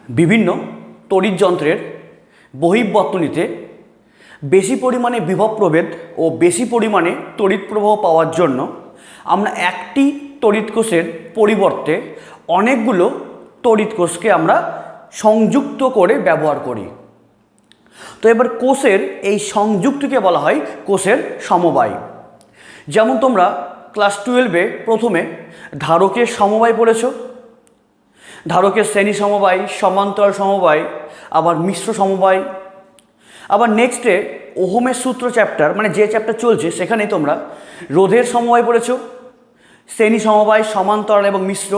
বিভিন্ন তড়িৎ যন্ত্রের বহির্বর্তনীতে বেশি পরিমাণে বিভব প্রভেদ ও বেশি পরিমাণে তড়িৎ প্রবাহ পাওয়ার জন্য আমরা একটি তড়িৎ কোষের পরিবর্তে অনেকগুলো তড়িৎ কোষকে আমরা সংযুক্ত করে ব্যবহার করি। তো এবার কোষের এই সংযুক্তকে বলা হয় কোষের সমবায়। যেমন তোমরা ক্লাস 12-এ প্রথমে ধারকের সমবায় পড়েছ, ধারকের শ্রেণী সমবায়, সমান্তরাল সমবায়, আবার মিশ্র সমবায়। আবার নেক্সটে ওহমের সূত্র চ্যাপ্টার, মানে যে চ্যাপ্টার চলছে সেখানে তোমরা রোধের সমবায় পড়েছ, শ্রেণী সমবায়, সমান্তরাল এবং মিশ্র।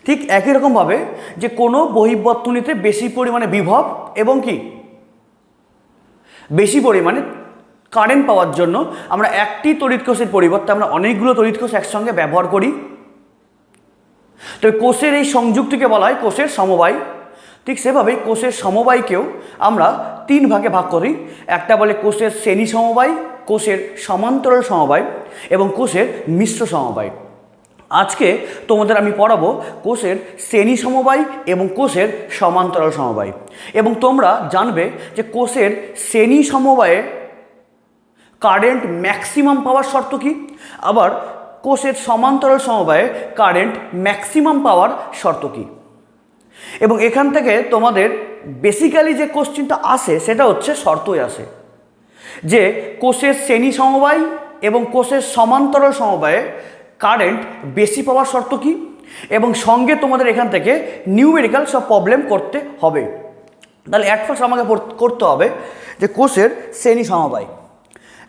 ঠিক একই রকমভাবে যে কোনো বহির্বর্তনীতে বেশি পরিমাণে বিভব এবং কি বেশি পরিমাণে কারেন্ট পাওয়ার জন্য আমরা একটি তড়িৎ কোষের পরিবর্তে আমরা অনেকগুলো তড়িৎ কোষ একসঙ্গে ব্যবহার করি। তবে কোষের এই সংযুক্তিকে বলা হয় কোষের সমবায়। ঠিক সেভাবেই কোষের সমবায়কেও আমরা তিন ভাগে ভাগ করি। একটা বলে কোষের শ্রেণী সমবায়, কোষের সমান্তরাল সমবায় এবং কোষের মিশ্র সমবায়। আজকে তোমাদের আমি পড়াবো কোষের শ্রেণী সমবায় এবং কোষের সমান্তরাল সমবায়। এবং তোমরা জানবে যে কোষের শ্রেণী সমবায়ে কারেন্ট ম্যাক্সিমাম পাওয়ার শর্ত কী, আবার কোষের সমান্তরাল সমবায়ে কারেন্ট ম্যাক্সিমাম পাওয়ার শর্ত কী। এবং এখান থেকে তোমাদের বেসিক্যালি যে কোশ্চেনটা আসে সেটা হচ্ছে শর্তই আসে যে কোষের শ্রেণী সমবায় এবং কোষের সমান্তরাল সমবায়ে কারেন্ট বেশি পাওয়ার শর্ত কী, এবং সঙ্গে তোমাদের এখান থেকে নিউমেরিক্যাল সব প্রবলেম করতে হবে। তাহলে অ্যাট ফার্স্ট আমাকে করতে হবে যে কোষের শ্রেণী সমবায়।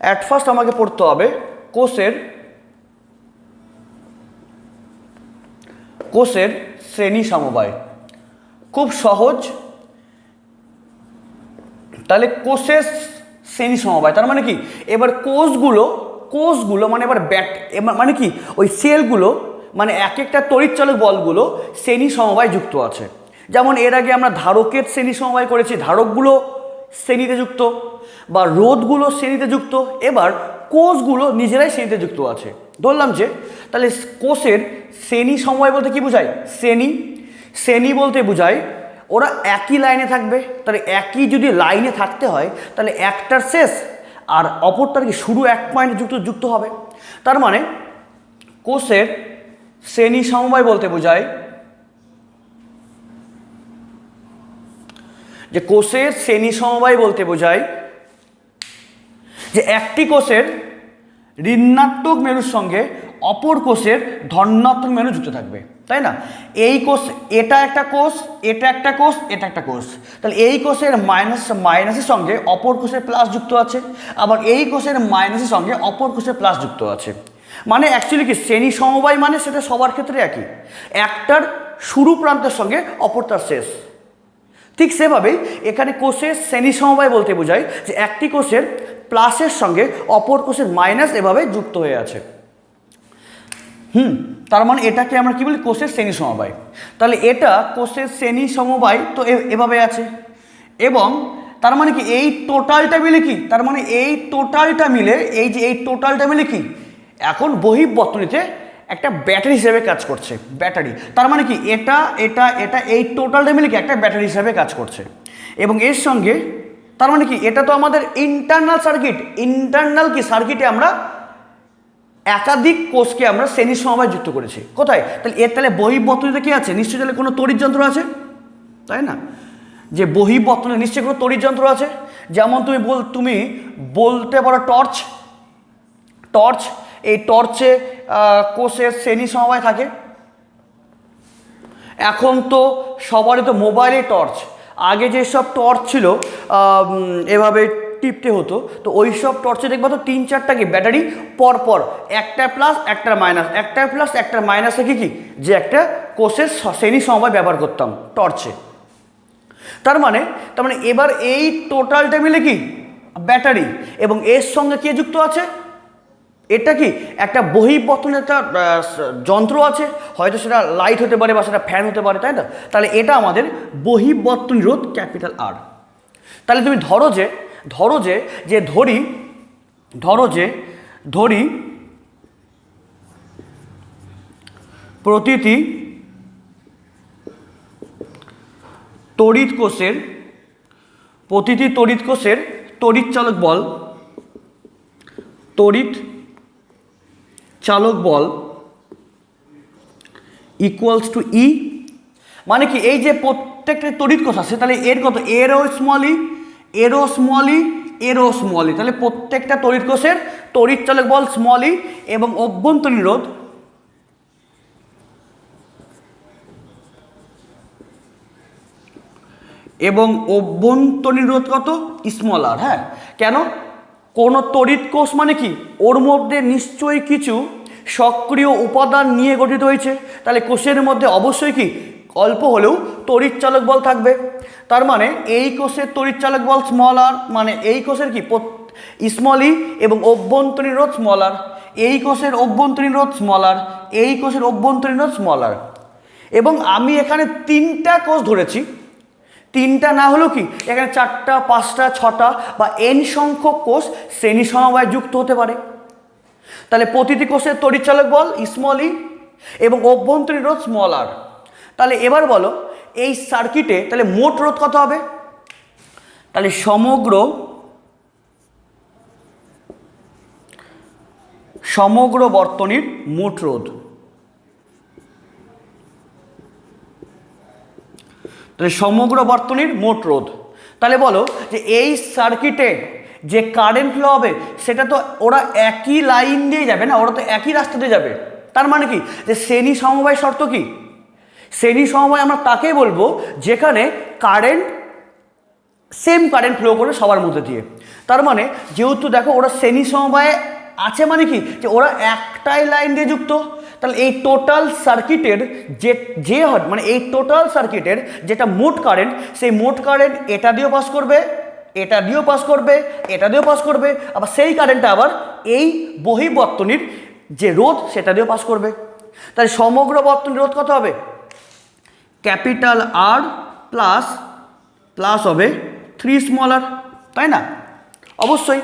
অ্যাট ফার্স্ট আমাকে পড়তে হবে কোষের শ্রেণী সমবায়। খুব সহজ। তাহলে কোষের শ্রেণী সমবায় তার মানে কি, এবার কোষগুলো মানে এবার মানে কি ওই সেলগুলো মানে এক একটা তড়িৎচালক বলগুলো শ্রেণী সমবায় যুক্ত আছে। যেমন এর আগে আমরা ধারকের শ্রেণী সমবায় করেছি, ধারকগুলো শ্রেণীতে যুক্ত, বা রোধগুলো শ্রেণীতে যুক্ত। এবার কোষগুলো নিজেরাই শ্রেণীতে যুক্ত আছে। ধরলাম যে তাহলে কোষের শ্রেণী সমবায় বলতে কি বোঝায়, শ্রেণী বলতে বোঝায় ওরা একই লাইনে থাকবে। তাহলে একই যদি লাইনে থাকতে হয় তাহলে একটার শেষ আর অপরটার কি শুরু এক পয়েন্ট যুক্ত হবে। তার মানে কোষের শ্রেণী সমবায় বলতে বোঝায় যে কোষের শ্রেণী সমবায় বলতে বোঝায় যে একটি কোষের ঋণাত্মক মেরুর সঙ্গে অপর কোষের ধনাত্মক মেরু যুক্ত থাকবে, তাই না? এই কোষ, এটা একটা কোষ, এটা একটা কোষ, এটা একটা কোষ। তাহলে এই কোষের মাইনাসের সঙ্গে অপর কোষের প্লাস যুক্ত আছে, আবার এই কোষের মাইনাসের সঙ্গে অপর কোষের প্লাস যুক্ত আছে। মানে অ্যাকচুয়ালি কি শ্রেণী সমবায় মানে সেটা সবার ক্ষেত্রে একই, একটার শুরু প্রান্তের সঙ্গে অপরটার শেষ। ঠিক সেভাবেই এখানে কোষের শ্রেণী সমবায় বলতে বোঝায় যে একটি কোষের প্লাসের সঙ্গে অপর কোষের মাইনাস এভাবে যুক্ত হয়ে আছে। তার মানে এটাকে আমরা কি বলি, কোষের শ্রেণী সমবায়। তাহলে এটা কোষের শ্রেণী সমবায় তো এভাবে আছে। এবং তার মানে কি এই টোটালটা মিলে কি, তার মানে এই টোটালটা মিলে এই টোটালটা মিলে কি এখন বহির্বর্তনীতে একটা ব্যাটারি হিসেবে কাজ করছে। ব্যাটারি তার মানে কি এটা এটা এটা এই টোটালটা মিলে কি একটা ব্যাটারি হিসেবে কাজ করছে। এবং এর সঙ্গে তার মানে কি এটা তো আমাদের ইন্টারনাল সার্কিট, ইন্টারনাল কি সার্কিটে আমরা একাধিক কোষকে আমরা শ্রেণী সমবায় যুক্ত করেছি। কোথায়? তাহলে বহির্বর্তনীতে কি আছে? নিশ্চয়ই তাহলে কোনো তড়িৎ যন্ত্র আছে, তাই না? যে বহির্বর্তনীতে নিশ্চয়ই কোনো তড়িৎ যন্ত্র আছে। যেমন তুমি বলতে পারো টর্চ। এই টর্চে কোষের শ্রেণী সমবায় থাকে। এখন তো সবারই তো মোবাইলে টর্চ, আগে যেসব টর্চ ছিল এভাবে টিপতে হতো, তো ওই সব টর্চে দেখবা তো 3-4টা কি ব্যাটারি পরপর, একটা প্লাস একটা মাইনাস, একটা প্লাস একটা মাইনাস থেকে কি যে একটা কোষের শ্রেণী সমবায় ব্যবহার করতাম টর্চে। তার মানে এবার এই টোটালটা মিলে কি ব্যাটারি, এবং এর সঙ্গে কে যুক্ত আছে, এটা কি একটা বহির্বর্তনের একটা যন্ত্র আছে, হয়তো সেটা লাইট হতে পারে বা সেটা ফ্যান হতে পারে, তাই না? তাহলে এটা আমাদের বহির্বর্তনী রোধ ক্যাপিটাল আর। তাহলে তুমি ধরি প্রতিটি তড়িৎ কোষের প্রতিটি তড়িৎ কোষের তড়িৎ চালক বল ইকুয়ালস টু ই, মানে কি এই যে প্রত্যেকটা তড়িৎ কোষ আছে তাহলে এর কত এরো স্মল ই, তাহলে প্রত্যেকটা তড়িৎ কোষের তড়িৎ চালক বল স্মল ই এবং অভ্যন্তরীণ রোধ কত স্মল আর। হ্যাঁ, কেন? কোন তড়িৎ কোষ মানে কি ওর মধ্যে নিশ্চয়ই কিছু সক্রিয় উপাদান নিয়ে গঠিত হয়েছে, তাহলে কোষের মধ্যে অবশ্যই কি অল্প হলেও তড়িৎ চালক বল থাকবে। তার মানে এই কোষের তড়িৎ চালক বল স্মল আর, মানে এই কোষের কি স্মল ই এবং অভ্যন্তরীণ রোধ স্মল আর, এই কোষের অভ্যন্তরীণ রোধ স্মল আর, এই কোষের অভ্যন্তরীণ রোধ স্মল আর। এবং আমি এখানে 3টা কোষ ধরেছি, 3টা না হলেও কি এখানে 4টা 5টা 6টা বা n সংখ্যক কোষ শ্রেণী সমবায়ে যুক্ত হতে পারে। তাহলে প্রতিটি কোষের তড়িৎ চালক বল স্মল ই এবং অভ্যন্তরীণ রোধ স্মল আর। তাহলে এবার বলো এই সার্কিটে তাহলে মোট রোধ কত হবে? তাহলে সমগ্র বর্তনীর মোট রোধ, তাহলে সমগ্র বর্তনীর মোট রোধ। তাহলে বলো যে এই সার্কিটে যে কারেন্ট ফ্লো হবে সেটা তো ওরা একই লাইন দিয়ে যাবে না, ওরা তো একই রাস্তা দিয়ে যাবে। তার মানে কি যে শ্রেণী সমবায় শর্ত কি? শ্রেণী সমবায় আমরা তাকেই বলবো যেখানে সেম কারেন্ট ফ্লো করে সবার মধ্যে দিয়ে। তার মানে যেহেতু দেখো ওরা শ্রেণী সমবায়ে আছে, মানে কি যে ওরা একটাই লাইন দিয়ে যুক্ত, তাহলে এই টোটাল সার্কিটের মানে এই টোটাল সার্কিটের যেটা মোট কারেন্ট, সেই মোট কারেন্ট এটা দিয়েও পাস করবে, এটা দিয়েও পাস করবে, এটা দিয়েও পাস করবে, আবার সেই কারেন্টটা আবার এই বহির্বর্তনীর যে রোধ সেটা দিয়েও পাস করবে। তাহলে সমগ্র বর্তনীর রোধ কত হবে? ক্যাপিটাল আর প্লাস হবে 3 স্মল আর, তাই না? অবশ্যই।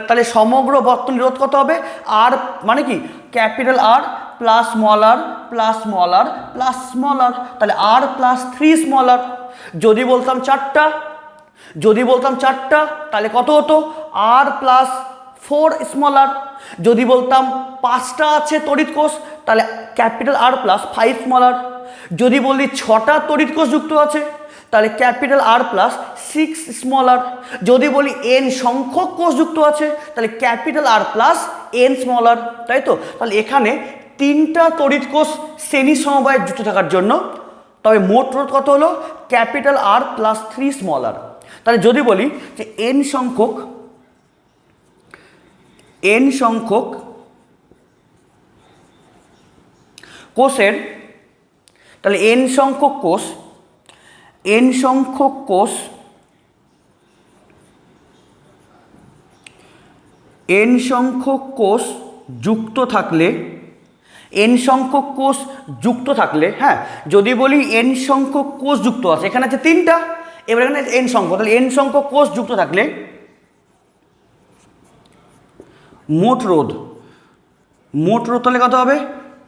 তাহলে সমগ্র বর্তনীর রোধ কত হবে? আর মানে কি capital R plus small R plus small R plus small R, তাহলে আর প্লাস 3 স্মল আর। যদি বলতাম 4টা তাহলে কত হতো? R plus 4 small R. যদি বলতাম 5টা আছে তড়িৎ কোষ তাহলে capital R plus 5 small R. যদি বলি 6টা তড়িৎ কোষ যুক্ত আছে তাহলে capital R plus 6 small R. যদি বলি n সংখ্যক কোষ যুক্ত আছে তাহলে capital R plus n small R, তাই তো? তাহলে এখানে 3টা তড়িৎ কোষ শ্রেণী সমবায়ে যুক্ত থাকার জন্য তবে মোট রোধ কত হলো? Capital R plus 3 small R. তাহলে যদি বলি যে n সংখ্যক কোষের, তাহলে n সংখ্যক কোষ যুক্ত থাকলে, হ্যাঁ যদি বলি n সংখ্যক কোষ যুক্ত আছে, এখানে আছে 3টা, এবার এখানে n সংখ্যক, তাহলে n সংখ্যক কোষ যুক্ত থাকলে মোট রোধ তাহলে কত হবে?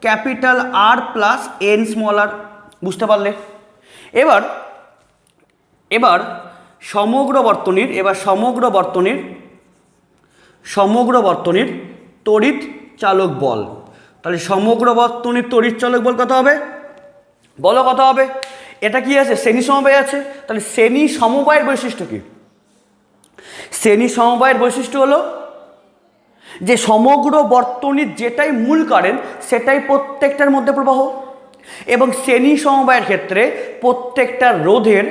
Capital R plus n small R. বুঝতে পারলে? এবার সমগ্র বর্তনীর তড়িৎ চালক বল, তাহলে সমগ্র বর্তনীর তড়িৎ চালক বল কত হবে? বলো কত হবে? এটা কি আছে? শ্রেণী সমবায় আছে। তাহলে শ্রেণী সমবায়ের বৈশিষ্ট্য কি? শ্রেণী সমবায়ের বৈশিষ্ট্য হলো যে সমগ্র বর্তনীর যেটাই মূল কারেন্ট সেটাই প্রত্যেকটার মধ্যে প্রবাহ, এবং শ্রেণী সমবায়ের ক্ষেত্রে প্রত্যেকটা রোধের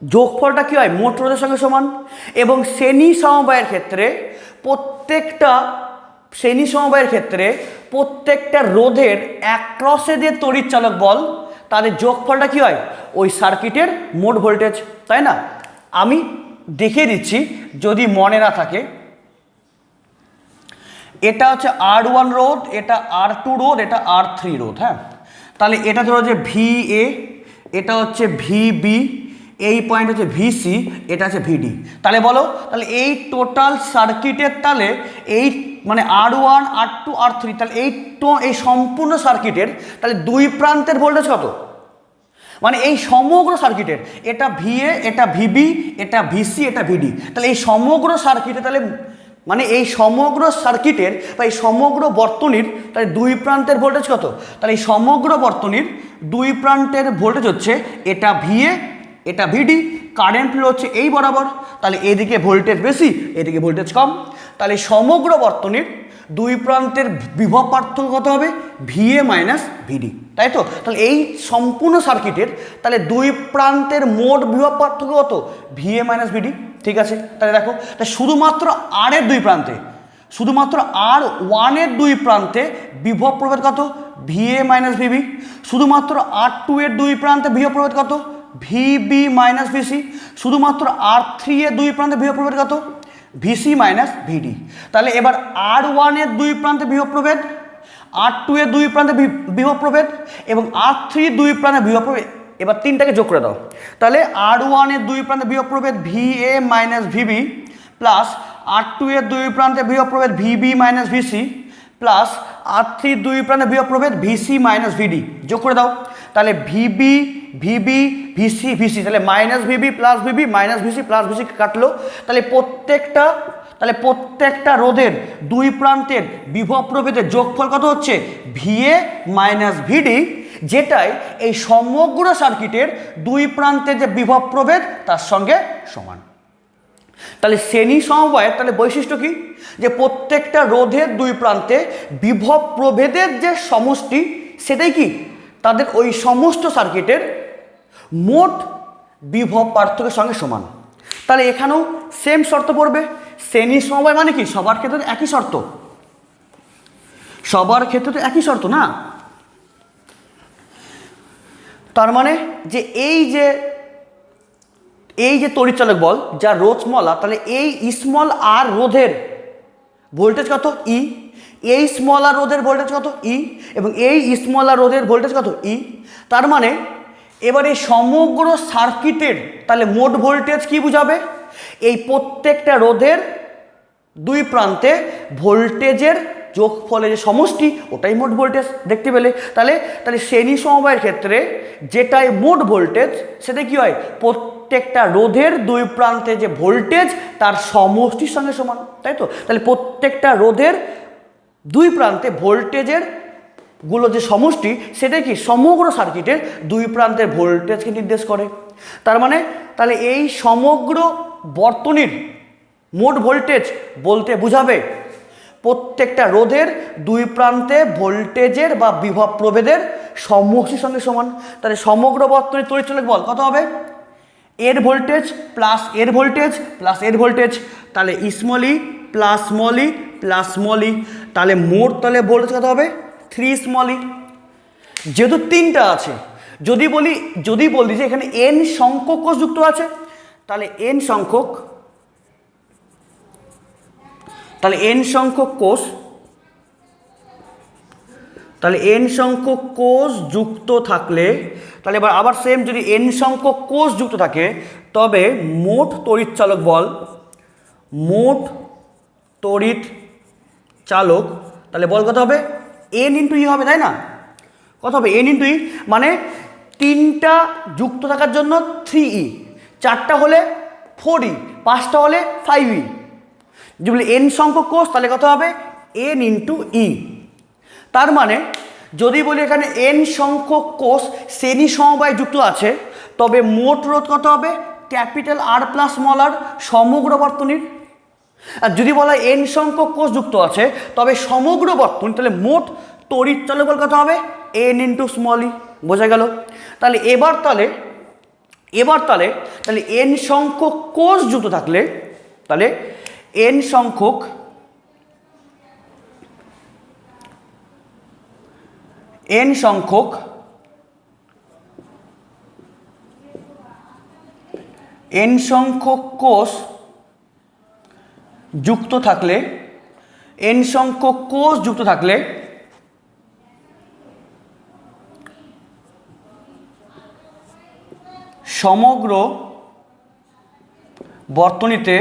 যোগফলটা কি হয়? মোট রোধের সঙ্গে সমান। এবং শ্রেণী সমবায়ের ক্ষেত্রে প্রত্যেকটা রোধের অ্যাক্রসে যে তড়িৎ চালক বল তাদের যোগফলটা কি হয়? ওই সার্কিটের মোট ভোল্টেজ, তাই না? আমি দেখিয়ে দিচ্ছি যদি মনে না থাকে। এটা হচ্ছে R1 রোধ, এটা R2 রোধ, এটা R3 রোধ। হ্যাঁ, তাহলে এটা ধরো যে VA, এটা হচ্ছে VB, এই পয়েন্ট হচ্ছে VC, এটা হচ্ছে VD। তাহলে বলো, তাহলে এই টোটাল সার্কিটের তাহলে এই মানে R1 R2 R3, তাহলে এই সম্পূর্ণ সার্কিটের তাহলে দুই প্রান্তের ভোল্টেজ কত? মানে এই সমগ্র সার্কিটের, এটা ভিএ, এটা ভিবি, এটা ভিসি, এটা ভিডি, তাহলে এই সমগ্র সার্কিটে, তাহলে মানে এই সমগ্র সার্কিটের বা এই সমগ্র বর্তনীর তাহলে দুই প্রান্তের ভোল্টেজ কত? তাহলে এই সমগ্র বর্তনীর দুই প্রান্তের ভোল্টেজ হচ্ছে এটা ভিএ, এটা ভিডি, কারেন্ট ফ্লো হচ্ছে এই বরাবর, তাহলে এদিকে ভোল্টেজ বেশি, এদিকে ভোল্টেজ কম, তাহলে সমগ্র বর্তনীর দুই প্রান্তের বিভব পার্থক্য কত হবে? ভিএ মাইনাস ভিডি, তাই তো? তাহলে এই সম্পূর্ণ সার্কিটের তাহলে দুই প্রান্তের মোট বিভব পার্থক্য কত? ভিএ মাইনাস ভিডি, ঠিক আছে? তাহলে দেখো, তাহলে শুধুমাত্র আর এর দুই প্রান্তে, শুধুমাত্র আর ওয়ানের দুই প্রান্তে বিভব প্রভেদ কত? V A minus V B. শুধুমাত্র আর টু এর দুই প্রান্তে বিভব প্রভেদ কত? V B minus V C. শুধুমাত্র আর থ্রি এর দুই প্রান্তে বিভব প্রভেদ কত? V C minus V D. তাহলে এবার আর ওয়ানের দুই প্রান্তে বিভব প্রভেদ, আর টু এর দুই প্রান্তে বিভব প্রভেদ এবং আর থ্রি দুই প্রান্তে বিভব প্রভেদ, এবার তিনটাকে যোগ করে দাও। তাহলে আর ওয়ানের দুই প্রান্তে বিভব প্রভেদ ভিএ মাইনাস ভিবি প্লাস আর টু এর দুই প্রান্তে বিভব প্রভেদ ভিবি মাইনাস ভিসি প্লাস আর থ্রি দুই প্রান্তে বিভব প্রভেদ ভিসি মাইনাস ভিডি, যোগ করে দাও। তাহলে ভিবি ভিবি ভিসি ভিসি, তাহলে minus VB plus VB minus VC plus VC কাটলো। তাহলে প্রত্যেকটা রোধের দুই প্রান্তের বিভব প্রভেদের যোগফল কত হচ্ছে? ভিএ মাইনাস ভিডি, যেটাই এই সমগ্র সার্কিটের দুই প্রান্তের যে বিভব প্রভেদ তার সঙ্গে সমান। তাহলে শ্রেণী সমবায়ের তাহলে বৈশিষ্ট্য কি? যে প্রত্যেকটা রোধের দুই প্রান্তে বিভব প্রভেদের যে সমষ্টি সেটাই কি তাদের ওই সমস্ত সার্কিটের মোট বিভব পার্থক্যের সঙ্গে সমান। তাহলে এখানেও সেম শর্ত পড়বে। শ্রেণী সমবায় মানে কি? সবার ক্ষেত্রে একই শর্ত, সবার ক্ষেত্রে একই শর্ত না? তার মানে যে এই যে তড়িৎচালক বল যা রোধ স্মল আর, তাহলে এই স্মল আর রোধের ভোল্টেজ কত? ই। এই স্মল আর রোধের ভোল্টেজ কত? ই। এবং এই স্মল আর রোধের ভোল্টেজ কত? ই। তার মানে এবার এই সমগ্র সার্কিটের তাহলে মোট ভোল্টেজ কি বুঝাবে? এই প্রত্যেকটা রোধের দুই প্রান্তে ভোল্টেজের যোগফলের যে সমষ্টি ওটাই মোট ভোল্টেজ, দেখতে পেলে? তাহলে শ্রেণী সমবায়ের ক্ষেত্রে যেটাই মোট ভোল্টেজ সেটা কি হয়? প্রত্যেকটা রোধের দুই প্রান্তে যে ভোল্টেজ তার সমষ্টির সঙ্গে সমান, তাই তো? তাহলে প্রত্যেকটা রোধের দুই প্রান্তে ভোল্টেজের গুলো যে সমষ্টি সেটা কি সমগ্র সার্কিটের দুই প্রান্তের ভোল্টেজকে নির্দেশ করে। তার মানে তাহলে এই সমগ্র বর্তনীর মোট ভোল্টেজ বলতে বুঝাবে প্রত্যেকটা রোধের দুই প্রান্তে ভোল্টেজের বা বিভব প্রভেদের সমষ্টির সঙ্গে সমান। তাহলে সমগ্র বর্তনীর তড়িৎচালক বল কত হবে? এর ভোল্টেজ প্লাস এর ভোল্টেজ প্লাস এর ভোল্টেজ, তাহলে স্মল ই প্লাস স্মল ই প্লাস স্মল ই, তাহলে মোট তাহলে ভোল্টেজ কত হবে? 3 স্মল ই। যেহেতু তিনটা আছে, যদি বলি যে এখানে n সংখ্যক কোষ যুক্ত আছে, তাহলে n সংখ্যক কোষ যুক্ত থাকলে, তাহলে এবার আবার সেম, যদি n সংখ্যক কোষ যুক্ত থাকে তবে মোট তড়িৎচালক বল, মোট তড়িৎ চালক তাহলে বল কত হবে? n ইন্টু ই হবে, তাই না? কত হবে? n ইন্টু ই, মানে তিনটা যুক্ত থাকার জন্য 3e, চারটা হলে 4e, পাঁচটা হলে 5e। যদি বলি n সংখ্যক কোষ তাহলে কত হবে? n ইন্টু ই। তার মানে যদি বলি এখানে n সংখ্যক কোষ শ্রেণী সমবায় যুক্ত আছে তবে মোট রোধ কত হবে? ক্যাপিটাল আর প্লাস স্মল আর সমগ্র বর্তনীর। আর যদি বলা n সংখ্যক কোষ যুক্ত আছে তবে সমগ্র বর্তনী, তাহলে মোট তড়িৎচালক বল কত হবে? n ইন্টু স্মল ই। বোঝা গেল? তাহলে এবার n সংখ্যক কোষ যুক্ত থাকলে, তাহলে n সংখ্যক কোষ যুক্ত থাকলে সমগ্র বর্তনীতে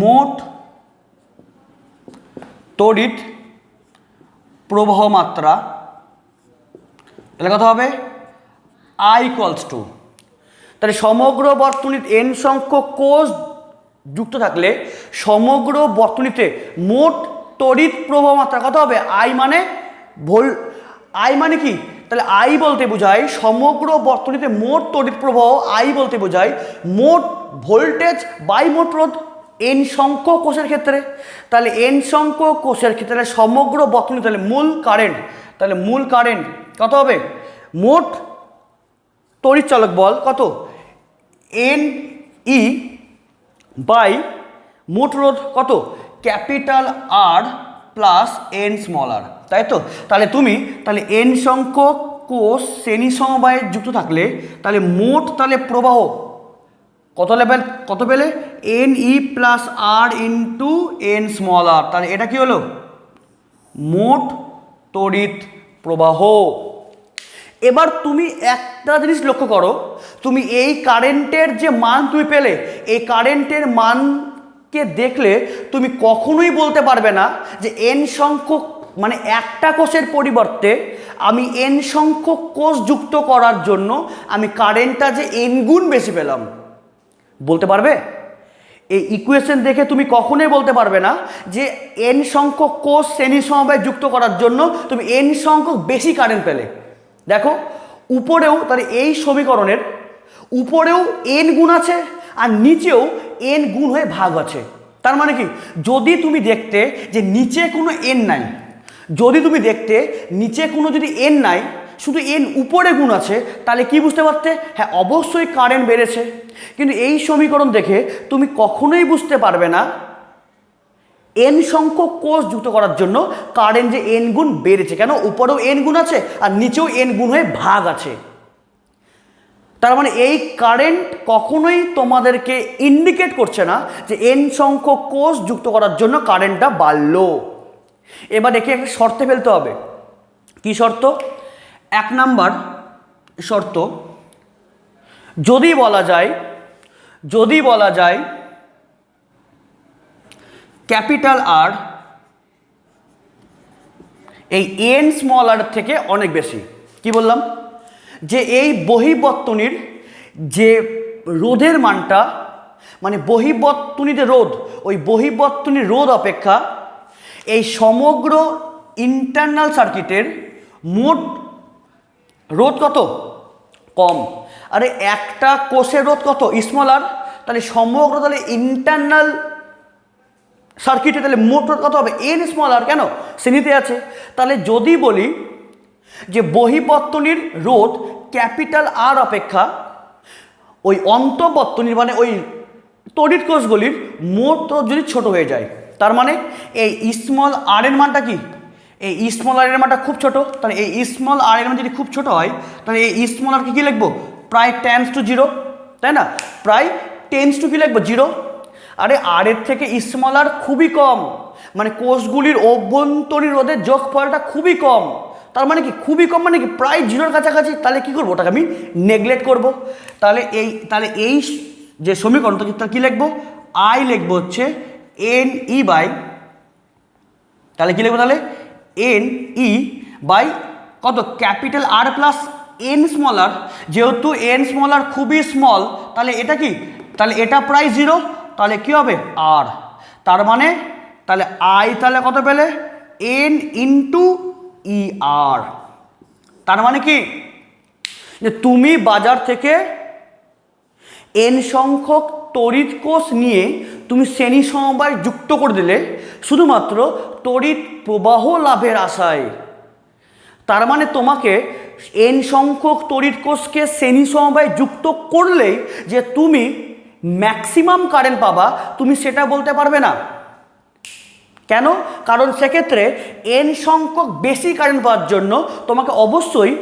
মোট তড়িৎ প্রবাহ মাত্রা তাহলে কত হবে I ইকুয়ালস টু, তাহলে সমগ্র বর্তনীতে n সংখ্যক কোষ যুক্ত থাকলে সমগ্র বর্তনীতে মোট তড়িৎ প্রবাহ মাত্রা কত হবে I মানে I মানে কি, তাহলে I বলতে বোঝায় সমগ্র বর্তনীতে মোট তড়িৎ প্রবাহ, I বলতে বোঝায় মোট ভোল্টেজ বাই মোট রোধ n সংখ্যক কোষের ক্ষেত্রে। তাহলে n সংখ্যক কোষের ক্ষেত্রে সমগ্র বর্তনী, তাহলে মূল কারেন্ট কত হবে, মোট তড়িৎ চালক বল কত n e বাই মোট রোধ কত capital R plus n small r, তাই তো। তাহলে n সংখ্যক কোষ শ্রেণী সমবায়ে যুক্ত থাকলে তাহলে মোট তাহলে প্রবাহ কত পেলে n e plus r into n small r, তাহলে এটা কি হলো মোট তড়িৎ প্রবাহ। এবার তুমি একটা জিনিস লক্ষ্য করো, তুমি এই কারেন্টের যে মান তুমি পেলে, এই কারেন্টের মানকে দেখলে তুমি কখনোই বলতে পারবে না যে n সংখ্যক মানে একটা কোষের পরিবর্তে আমি n সংখ্যক কোষ যুক্ত করার জন্য আমি কারেন্টটা যে n গুণ বেশি পেলাম, বলতে পারবে? এই ইকুয়েশন দেখে তুমি কখনোই বলতে পারবে না যে n সংখ্যক কোষ শ্রেণী সমবায়ে যুক্ত করার জন্য তুমি n সংখ্যক বেশি কারেন্ট পেলে। দেখো উপরেও তাহলে এই সমীকরণের উপরেও n গুণ আছে আর নিচেও n গুণ হয়ে ভাগ আছে। তার মানে কি, যদি তুমি দেখতে যে নিচে কোনো n নাই, যদি n নাই, শুধু n উপরে গুণ আছে, তাহলে কি বুঝতে পারতে, হ্যাঁ অবশ্যই কারেন্ট বেড়েছে। কিন্তু এই সমীকরণ দেখে তুমি কখনোই বুঝতে পারবে না n সংখ্যক কোষ যুক্ত করার জন্য কারেন্ট যে n গুণ বেড়েছে, কেন উপরেও n গুণ আছে আর নিচেও n গুণ হয়ে ভাগ আছে। তার মানে এই কারেন্ট কখনোই তোমাদেরকে ইন্ডিকেট করছে না যে n সংখ্যক কোষ যুক্ত করার জন্য কারেন্টটা বাড়লো। এবার একে একটা শর্তে ফেলতে হবে। কি শর্ত? 1 নাম্বার শর্ত, যদি বলা যায় ক্যাপিটাল R এই n স্মল r থেকে অনেক বেশি। কি বললাম? যে এই বহির্বর্তনীর যে রোধের মানটা, মানে বহির্বর্তনীতে রোধ, ওই বহির্বর্তনীর রোধ অপেক্ষা এই সমগ্র ইন্টারনাল সার্কিটের মোট রোধ কত কম। আরে একটা কোষের রোধ কত স্মল r, তাহলে সমগ্র তাহলে ইন্টারনাল সার্কিটে তাহলে মোট রোধ কত হবে n স্মল r, কেন শ্রেণীতে আছে। তাহলে যদি বলি যে বহির্বর্তনীর রোধ ক্যাপিটাল R অপেক্ষা ওই অন্তঃবর্তনীর মানে ওই তড়িৎ কোষগুলির মোট রোধ যদি ছোট হয়ে যায়, তার মানে এই স্মল r এর মানটা কি, এই স্মল r এর মানটা খুব ছোট। তাহলে এই স্মল r এর মান যদি খুব ছোট হয়, তাহলে এই স্মল r কে কি লিখবো, প্রায় টেন্স টু 0, তাই না, প্রায় টেন্স টু কি লিখবো 0। আরে r এর থেকে স্মল r খুবই কম, মানে কোষগুলির অভ্যন্তরীণ রোধের যোগফলটা খুবই কম। তার মানে কি খুবই কম মানে কি প্রায় 0-র কাছাকাছি। তাহলে কি করবো, ওটাকে আমি নেগলেক্ট করব। তাহলে এই যে সমীকরণটা তার কি লিখবো, I লিখবো হচ্ছে n e বাই, তাহলে কি লিখবো, তাহলে n e বাই কত capital R plus n small r, যেহেতু n স্মল r খুবই স্মল, তাহলে এটা কি, তাহলে এটা প্রায় 0, তাহলে কি হবে r। তার মানে তাহলে I তাহলে কত পেলে n ইন্টু ই আর। তার মানে কি যে তুমি বাজার থেকে n সংখ্যক তড়িৎ কোষ নিয়ে তুমি শ্রেণী সমবায় যুক্ত করে দিলে শুধুমাত্র তড়িৎ প্রবাহ লাভের আশায়। তার মানে তোমাকে n সংখ্যক তড়িৎ কোষকে শ্রেণী সমবায় যুক্ত করলেই যে তুমি ম্যাক্সিমাম কারেন্ট পাবা, তুমি সেটা বলতে পারবে না। কেন? কারণ সেক্ষেত্রে n সংখ্যক বেশি কারেন্ট পাওয়ার জন্য তোমাকে অবশ্যই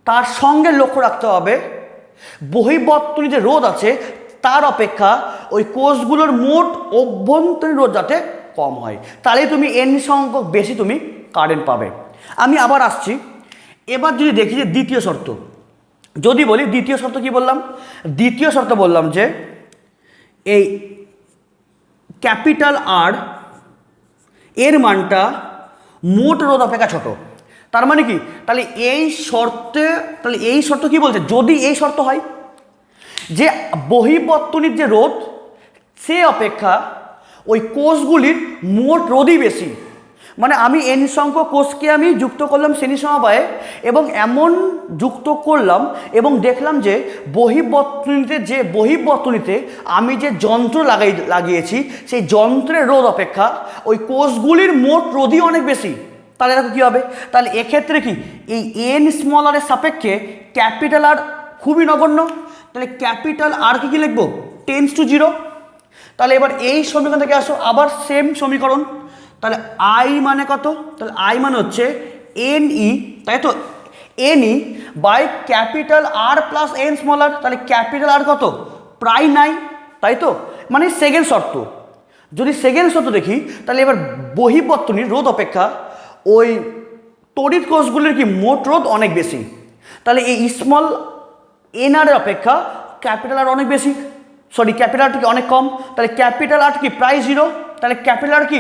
তার সঙ্গে লক্ষ্য রাখতে হবে বহির্বর্তনী যে রোধ আছে তার অপেক্ষা ওই কোষগুলোর মোট অভ্যন্তরীণ রোধ যাতে কম হয়, তাহলে তুমি n সংখ্যক বেশি তুমি কারেন্ট পাবে। আমি আবার আসছি। এবার যদি দেখি যে দ্বিতীয় শর্ত, যদি বলি দ্বিতীয় শর্ত কি বললাম, দ্বিতীয় শর্ত বললাম যে এই ক্যাপিটাল R এর মানটা মোট রোধ অপেক্ষা ছোট। তার মানে কি, তাহলে এই শর্ত কি বলছে, যদি এই শর্ত হয় যে বহিঃবর্তনীর যে রোধ সে অপেক্ষা ওই কোষগুলির মোট রোধই বেশি, মানে আমি এন সংখ্যক কোষকে আমি যুক্ত করলাম শ্রেণী সমবায়ে এবং এমন যুক্ত করলাম এবং দেখলাম যে বহিঃবর্তনীতে আমি যে যন্ত্র লাগিয়েছি সেই যন্ত্রের রোধ অপেক্ষা ওই কোষগুলির মোট রোধই অনেক বেশি। তাহলে দেখো কী হবে, তাহলে এক্ষেত্রে কি এই এন স্মল আরের সাপেক্ষে ক্যাপিটাল আর খুবই নগণ্য, তাহলে ক্যাপিটাল আর কি লিখবো, টেন্স টু 0। তাহলে এবার এই সমীকরণ থেকে আসো, আবার সেম সমীকরণ, তাহলে আই মানে কত, তাহলে আই মানে হচ্ছে এন ই, তাই তো, N E by capital R plus N small R, তাহলে ক্যাপিটাল আর কত, প্রায় নাই, তাই তো, মানে সেকেন্ড শর্ত। যদি সেকেন্ড শর্ত দেখি তাহলে এবার বহিঃবর্তনীর রোধ অপেক্ষা ওই তড়িৎ কোষগুলির কি মোট রোধ অনেক বেশি, তাহলে এই স্মল এন আর অপেক্ষা ক্যাপিটাল আর অনেক বেশি, সরি ক্যাপিটাল আর কি অনেক কম, তাহলে ক্যাপিটাল আর কি প্রায় 0, তাহলে ক্যাপিটাল আর কি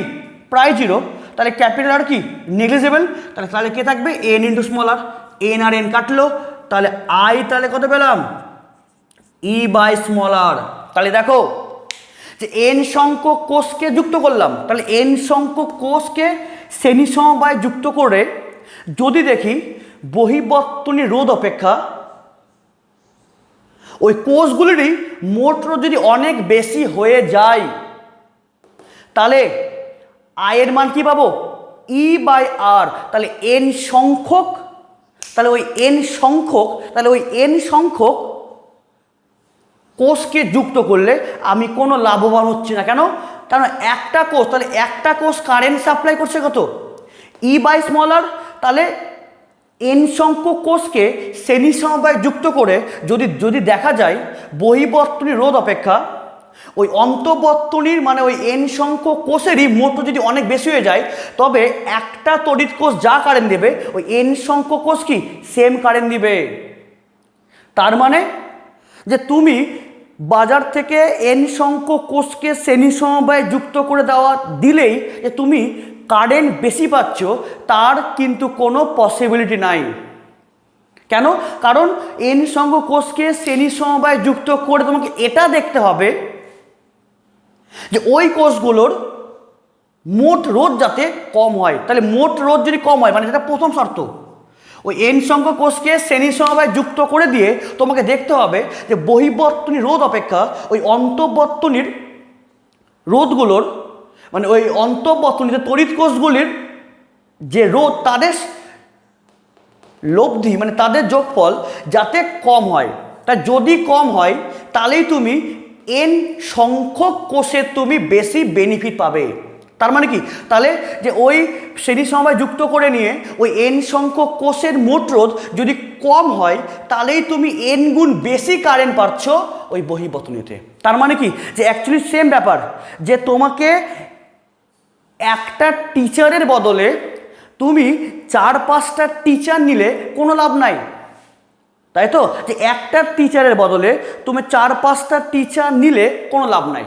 প্রায় 0, তাহলে ক্যাপিটাল আর কি নেগলিজেবল, তাহলে কে থাকবে এন ইন্টু স্মল আর, এন আর এন কাটলো, তাহলে আই তাহলে কত পেলাম, ই বাই স্মল আর। তাহলে দেখো যে এন সংখ্যক কোষকে যুক্ত করলাম, তাহলে এন সংখ্যক কোষকে শ্রেণী সমবায়ে যুক্ত করে যদি দেখি বহিঃবর্তনীর রোধ অপেক্ষা ওই কোষগুলিরই মোট রোধ যদি অনেক বেশি হয়ে যায় তাহলে আয়ের মান কি পাবো, ই বাই আর, তাহলে এন সংখ্যক, তাহলে ওই এন সংখ্যক কোষকে যুক্ত করলে আমি কোনো লাভবান হচ্ছি না। কেন, কারণ একটা কোষ, তাহলে একটা কোষ কারেন্ট সাপ্লাই করছে কত, ই বাই স্মল আর, তাহলে এন সংখ্যক কোষকে শ্রেণী সমবায়ে যুক্ত করে যদি দেখা যায় বহিঃবর্তনীর রোধ অপেক্ষা ওই অন্তঃবর্তনীর মানে ওই এন সংখ্যক কোষেরই মোট যদি অনেক বেশি হয়ে যায় তবে একটা তড়িৎ কোষ যা কারেন্ট দেবে ওই এন সংখ্যক কোষ কি সেম কারেন্ট দিবে। তার মানে যে তুমি বাজার থেকে এন সংখ্যক কোষকে শ্রেণী সমবায়ে যুক্ত করে দিলেই যে তুমি কারেন্ট বেশি পাচ্ছ তার কিন্তু কোনো পসিবিলিটি নাই। কেন, কারণ এন সংখ্যক কোষকে শ্রেণী সমবায়ে যুক্ত করে তোমাকে এটা দেখতে হবে যে ওই কোষগুলোর মোট রোধ যাতে কম হয়। তাহলে মোট রোধ যদি কম হয় মানে যেটা প্রথম শর্ত, ওই এন সংখ্যক কোষকে শ্রেণী সমবায়ে যুক্ত করে দিয়ে তোমাকে দেখতে হবে যে বহিঃবর্তনীর রোধ অপেক্ষা ওই অন্তঃবর্তনীর রোধগুলোর মানে ওই অন্তঃবর্তনীতে তড়িৎ কোষগুলির যে রোধ তাদের লব্ধি মানে তাদের যোগফল যাতে কম হয়। তা যদি কম হয় তাহলেই তুমি এন সংখ্যক কোষের তুমি বেশি বেনিফিট পাবে। তার মানে কি, তাহলে যে ওই শ্রেণী সমবায়ে যুক্ত করে নিয়ে ওই এন সংখ্যক কোষের মোট রোধ যদি কম হয় তাহলেই তুমি এন গুণ বেশি কারেন্ট পাচ্ছ ওই বহিঃবর্তনীতে। তার মানে কি যে অ্যাকচুয়ালি সেম ব্যাপার, যে তোমাকে একটা টিচারের বদলে তুমি 4-5টা টিচার নিলে কোনো লাভ নাই, তাই তো, যে একটা টিচারের বদলে তুমি 4-5টা টিচার নিলে কোনো লাভ নাই।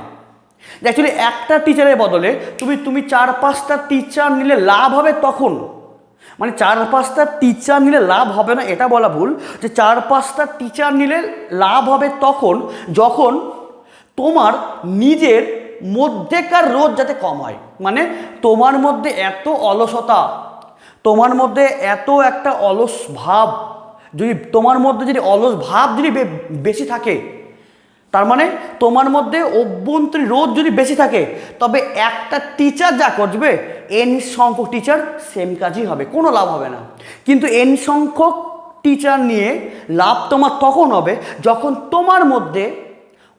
অ্যাকচুয়ালি একটা টিচারের বদলে তুমি 4-5টা টিচার নিলে লাভ হবে তখন, মানে 4-5টা টিচার নিলে লাভ হবে না এটা বলা ভুল, যে 4-5টা টিচার নিলে লাভ হবে তখন যখন তোমার নিজের মধ্যেকার রোধ যাতে কম হয়। মানে তোমার মধ্যে এত অলসতা, তোমার মধ্যে এত একটা অলস ভাব, যদি তোমার মধ্যে যদি অলস ভাব যদি বেশি থাকে তার মানে তোমার মধ্যে অভ্যন্তরীণ রোধ যদি বেশি থাকে তবে একটা টিচার যা করবে এন সংখ্যক টিচার সেম কাজই হবে, কোনো লাভ হবে না। কিন্তু এন সংখ্যক টিচার নিয়ে লাভ তোমার তখন হবে যখন তোমার মধ্যে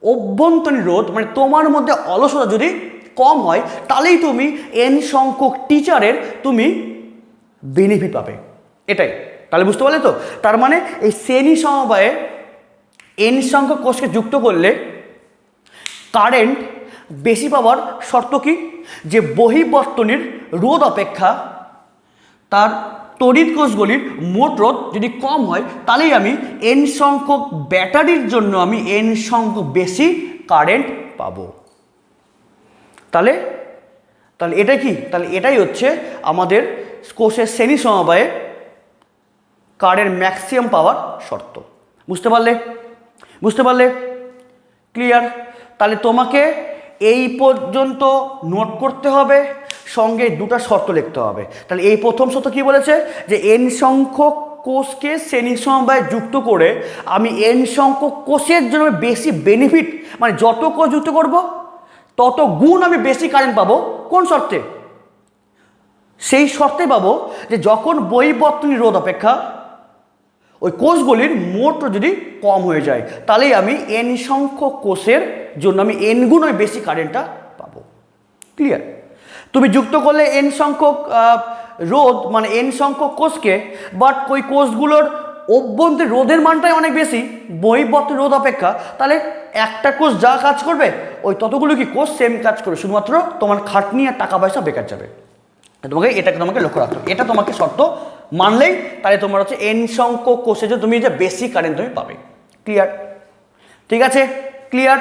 অভ্যন্তরীণ রোধ মানে তোমার মধ্যে অলসতা যদি কম হয় তাহলেই তুমি এন সংখ্যক টিচারের তুমি বেনিফিট পাবে। এটাই, তাহলে বুঝতে পারলে তো। তার মানে এই শ্রেণী সমবায়ে এন সংখ্যক কোষকে যুক্ত করলে কারেন্ট বেশি পাওয়ার শর্ত কি, যে বহিঃবর্তনীর রোধ অপেক্ষা তার তড়িৎ কোষগুলির মোট রোধ যদি কম হয় তাহলেই আমি এন সংখ্যক ব্যাটারির জন্য আমি এন সংখ্যক বেশি কারেন্ট পাবো। তাহলে এটা কি, তাহলে এটাই হচ্ছে আমাদের কোষের শ্রেণী সমবায়ে কারের ম্যাক্সিমাম পাওয়ার শর্ত। বুঝতে পারলে? বুঝতে পারলে? ক্লিয়ার? তাহলে তোমাকে এই পর্যন্ত নোট করতে হবে, সঙ্গে দুটো শর্ত লিখতে হবে। তাহলে এই প্রথম শর্ত কি বলেছে, যে n সংখ্যক কোষকে শ্রেণী সমবায়ে যুক্ত করে আমি n সংখ্যক কোষের জন্য বেশি বেনিফিট, মানে যত কোষ যুক্ত করব তত গুণ আমি বেশি কারেন্ট পাবো। কোন শর্তে? সেই শর্তে পাবো যে যখন বহিঃবর্তনী রোধ অপেক্ষা ওই কোষগুলির মোট যদি কম হয়ে যায়, তাহলেই আমি n সংখ্যক কোষের জন্য আমি n গুণ ওই বেশি কারেন্টটা পাবো। ক্লিয়ার? তুমি যুক্ত করলে n সংখ্যক রোধ, মানে n সংখ্যক কোষকে, বাট ওই কোষগুলোর অভ্যন্তরীণ রোধের মানটাই অনেক বেশি বহিঃবর্তনী রোধ অপেক্ষা, তাহলে একটা কোষ যা কাজ করবে ওই ততগুলো কি কোষ সেম কাজ করবে, শুধুমাত্র তোমার খাটনি আর টাকা পয়সা বেকার যাবে। এটাকে তোমাকে লক্ষ্য রাখতে হবে, এটা তোমাকে শর্ত মানলেই তাহলে তোমার হচ্ছে n সংখ্যক কোষে যে তুমি যে বেশি কারেন্ট তুমি পাবে। ক্লিয়ার? ঠিক আছে? ক্লিয়ার?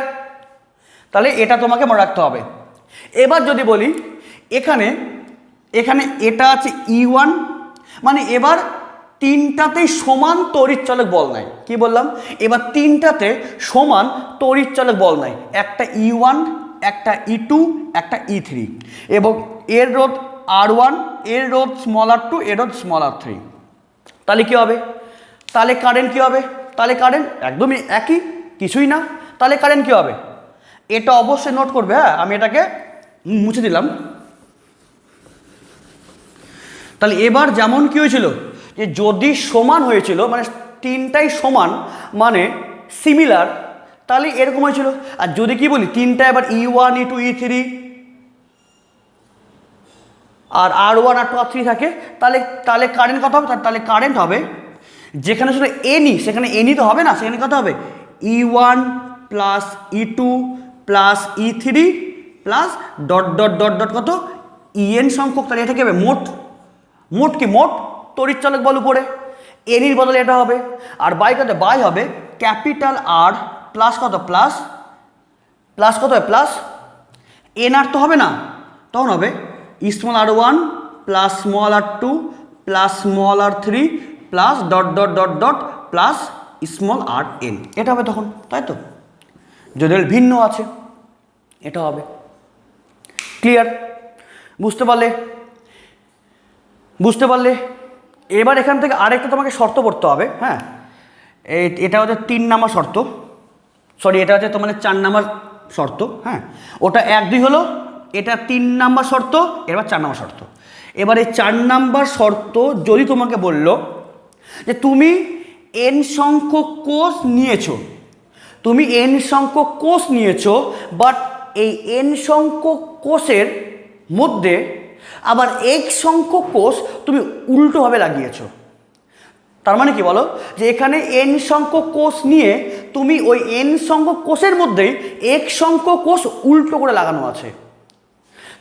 তাহলে এটা তোমাকে মনে রাখতে হবে। এবার যদি বলি এখানে এটা আছে E1, মানে এবার তিনটাতেই সমান তড়িৎচালক বল নাই। কি বললাম? এবার তিনটাতে সমান তড়িৎচালক বল নাই, একটা E1, একটা E2, একটা E3, এবং এর রোধ R1, এর রোধ r2, এর রোধ r3। তাহলে কি হবে? তাহলে কারেন্ট কি হবে? তাহলে কারেন্ট একদমই একই, কিছুই না। তাহলে কারেন্ট কি হবে? এটা অবশ্যই নোট করবে। হ্যাঁ, আমি এটাকে মুছে দিলাম। তাহলে এবার যেমন কি হয়েছিল, যে যদি সমান হয়েছিল, মানে তিনটাই সমান মানে সিমিলার, তাহলে এরকম হয়েছিল। আর যদি কি বলি তিনটা এবার E1, E2, E3 আর R1, R2, R3 থাকে, তাহলে কারেন্ট কত হবে? তাহলে কারেন্ট হবে যেখানে শুধু এনই, সেখানে এনই তো হবে না, সেখানে কত হবে? E1 plus E2 plus E3 plus dot dot dot dot কত En সংখ্যক। তাহলে এটা কি হবে? মোট কি মোট তড়িৎচালক বল উপরে, এনির বদলে এটা হবে। আর বাই কত? বাই হবে ক্যাপিটাল R প্লাস কত? প্লাস কত হবে? প্লাস NR তো হবে না, তখন হবে small r1 plus small r2 plus small r3 plus dot dot dot dot plus small rn। এটা হবে তখন, তাই তো? যদি ভিন্ন আছে এটা হবে। ক্লিয়ার? বুঝতে পারলে? বুঝতে পারলে? এবার এখান থেকে আরেকটা তোমাকে শর্ত পড়তে হবে। হ্যাঁ, এটা হচ্ছে 3 নাম্বার শর্ত, সরি এটা হচ্ছে তোমাদের 4 নাম্বার শর্ত। হ্যাঁ, ওটা 1, 2 হলো, এটা 3 নাম্বার শর্ত, এবার 4 নাম্বার শর্ত। এবার এই 4 নাম্বার শর্ত যদি তোমাকে বলল যে তুমি n সংখ্যক কোষ নিয়েছো, তুমি n সংখ্যক কোষ নিয়েছো, বাট এই n সংখ্যক কোষের মধ্যে আবার x সংখ্যক কোষ তুমি উল্টোভাবে লাগিয়েছো। তার মানে কি বলো, যে এখানে n সংখ্যক কোষ নিয়ে তুমি ওই n সংখ্যক কোষের মধ্যেই x সংখ্যক কোষ উল্টো করে লাগানো আছে।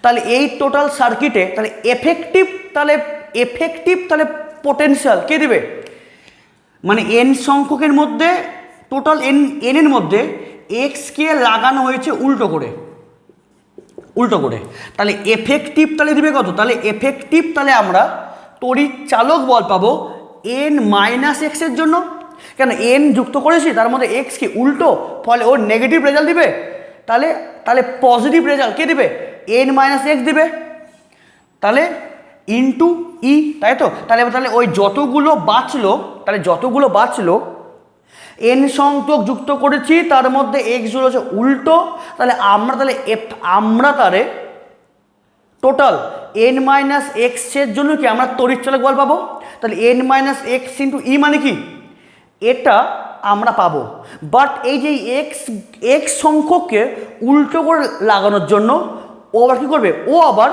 তাহলে এই টোটাল সার্কিটে তাহলে এফেক্টিভ পোটেনশিয়াল কে দিবে? মানে n সংখ্যকের মধ্যে টোটাল n এর মধ্যে x কে লাগানো হয়েছে উল্টো করে। তাহলে এফেক্টিভ তাহলে দিবে কত? তাহলে এফেক্টিভ তাহলে আমরা তড়িৎচালক বল পাবো n মাইনাস x এর জন্য। কেন? n যুক্ত করেছি, তার মধ্যে x কি উল্টো, ফলে ওর নেগেটিভ রেজাল্ট দিবে। তাহলে পজিটিভ রেজাল্ট কে দিবে? n মাইনাস x দিবে। তাহলে ইন্টু ই, তাই তো? তাহলে ওই যতগুলো বাঁচলো n সংখ্যক যুক্ত করেছি, তার মধ্যে x গুলো হচ্ছে উল্টো। তাহলে আমরা টোটাল n মাইনাস x এর জন্য কি আমরা তড়িৎচালক বল পাবো। তাহলে n মাইনাস x ইন্টু ই মানে কি? এটা আমরা পাবো। বাট এই যে x সংখ্যককে উল্টো করে লাগানোর জন্য ও আবার কী করবে? ও আবার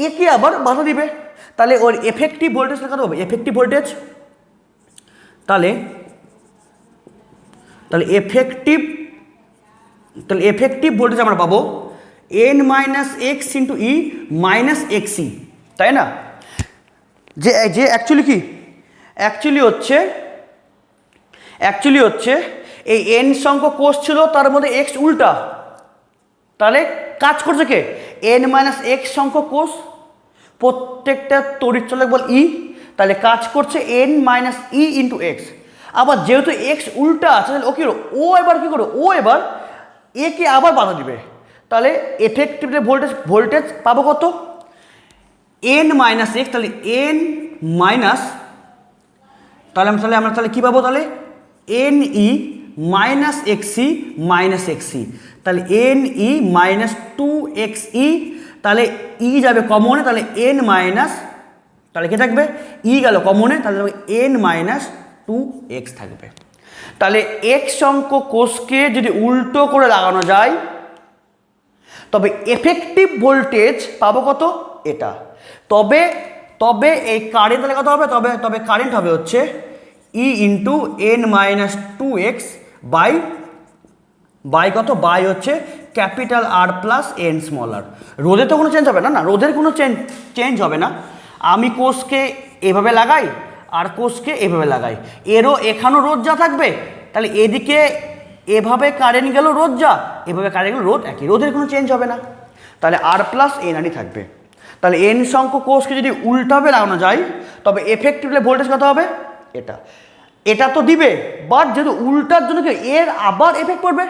একে আবার বাধা দিবে। তাহলে ওর এফেক্টিভ ভোল্টেজ লেখা হবে এফেক্টিভ ভোল্টেজ। তাহলে এফেক্টিভ ভোল্টেজ আমরা পাবো n মাইনাস এক্স ইন্টু ই মাইনাস এক্সি, তাই না? যে অ্যাকচুয়ালি হচ্ছে এই n সংখ্যক কোষ ছিল, তার মধ্যে x উল্টা। তাহলে কাজ করছে কে? n মাইনাস এক্স সংখ্যক কোষ, প্রত্যেকটা তড়িৎচালক বল ই। তাহলে কাজ করছে n minus E into x. আবার যেহেতু এক্স উল্টা আছে তাহলে ও কী করো, ও এবার কী করো, ও এবার একে আবার বাধা দিবে। তাহলে এফেক্টিভলি ভোল্টেজ পাবো কত, n মাইনাস এক্স। তাহলে n মাইনাস, তাহলে আমরা কী পাবো, তাহলে এন ই মাইনাস এক্সি মাইনাস এক্সি। তাহলে N E minus two X E, তাহলে ই যাবে কমনে, তাহলে এন মাইনাস, তাহলে কে থাকবে, ই গেল কমনে, তাহলে এন মাইনাস টু এক্স থাকবে। তাহলে এক্স অঙ্ক কোষকে যদি উল্টো করে লাগানো যায় তবে এফেক্টিভ ভোল্টেজ পাবো কত, এটা। তবে তবে এই কারেন্ট তাহলে কত হবে, তবে কারেন্ট হবে হচ্ছে E into N minus two X by কত, বাই হচ্ছে capital R plus N small R. রোধে তো কোনো চেঞ্জ হবে না, না রোধের কোনো চেঞ্জ হবে না। আমি কোষকে এভাবে লাগাই আর কোষকে এভাবে লাগাই, এরও এখানেও রোধ যা থাকবে, তাহলে এদিকে এভাবে কারেন্ট গেল রোধ যা, এভাবে কারেন্ট গেল রোধ একই, রোধের কোনো চেঞ্জ হবে না। তাহলে আর প্লাস এন আরই থাকবে। তাহলে এন সংখ্যক কোষকে যদি উল্টাভাবে লাগানো যায় তবে এফেক্টিভলি ভোল্টেজ কত হবে, এটা তো দিবে, বাট যেহেতু উল্টার জন্য কি এর আবার এফেক্ট পড়বে,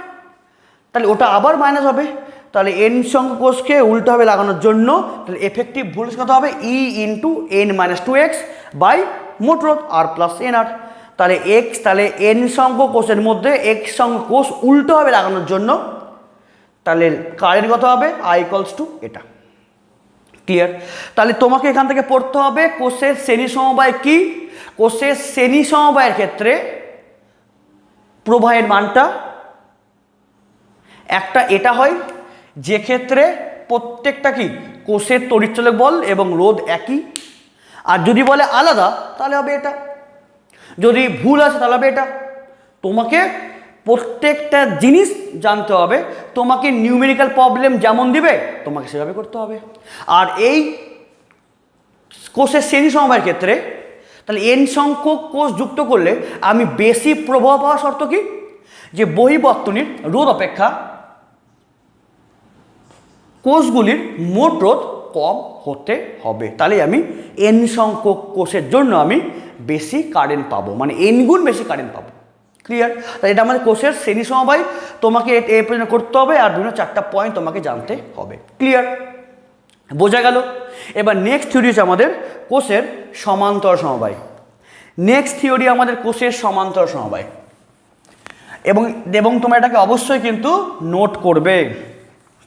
তাহলে ওটা আবার মাইনাস হবে। তাহলে এন সংখ্যক কোষকে উল্টাভাবে লাগানোর জন্য তাহলে এফেক্টিভ ভোল্টেজ কত হবে, E into N minus two X by মোট রোধ আর প্লাস এন আর। তাহলে এক্স, তাহলে এন সংখ্যক কোষের মধ্যে এক্স সংখ্যক কোষ উল্টোভাবে লাগানোর জন্য তাহলে কারেন্ট কত হবে, আই ইকুয়ালস টু এটা। ক্লিয়ার? তাহলে তোমাকে এখান থেকে পড়তে হবে কোষের শ্রেণী সমবায় কি। কোষের শ্রেণী সমবায়ের ক্ষেত্রে প্রবাহের মানটা একটা এটা হয়, যে ক্ষেত্রে প্রত্যেকটা কি কোষের তড়িৎচলক বল এবং রোধ একই। আর যদি বলে আলাদা তাহলে হবে এটা, যদি ভুল আছে তাহলে হবে এটা। তোমাকে প্রত্যেকটা জিনিস জানতে হবে, তোমাকে নিউমেরিক্যাল প্রবলেম যেমন দিবে তোমাকে সেভাবে করতে হবে। আর এই কোষের শ্রেণী সমবায়ের ক্ষেত্রে তাহলে এন সংখ্যক কোষ যুক্ত করলে আমি বেশি প্রভাব পাওয়া শর্ত কি, যে বহির্বর্তনীর রোধ অপেক্ষা কোষগুলির মোট রোধ কম হতে হবে। তাহলে আমি এন সংখ্যক কোষের জন্য আমি বেশি কারেন্ট পাবো, মানে এন গুণ বেশি কারেন্ট পাবো। ক্লিয়ার? তাহলে এটা আমাদের কোষের শ্রেণী সমবায়, তোমাকে এ পর্যন্ত করতে হবে আর বিভিন্ন চারটা পয়েন্ট তোমাকে জানতে হবে। ক্লিয়ার? বোঝা গেল? এবার নেক্সট থিওরি হচ্ছে আমাদের কোষের সমান্তর সমবায়। নেক্সট থিওরি আমাদের কোষের সমান্তর সমবায়, এবং তোমরা এটাকে অবশ্যই কিন্তু নোট করবে,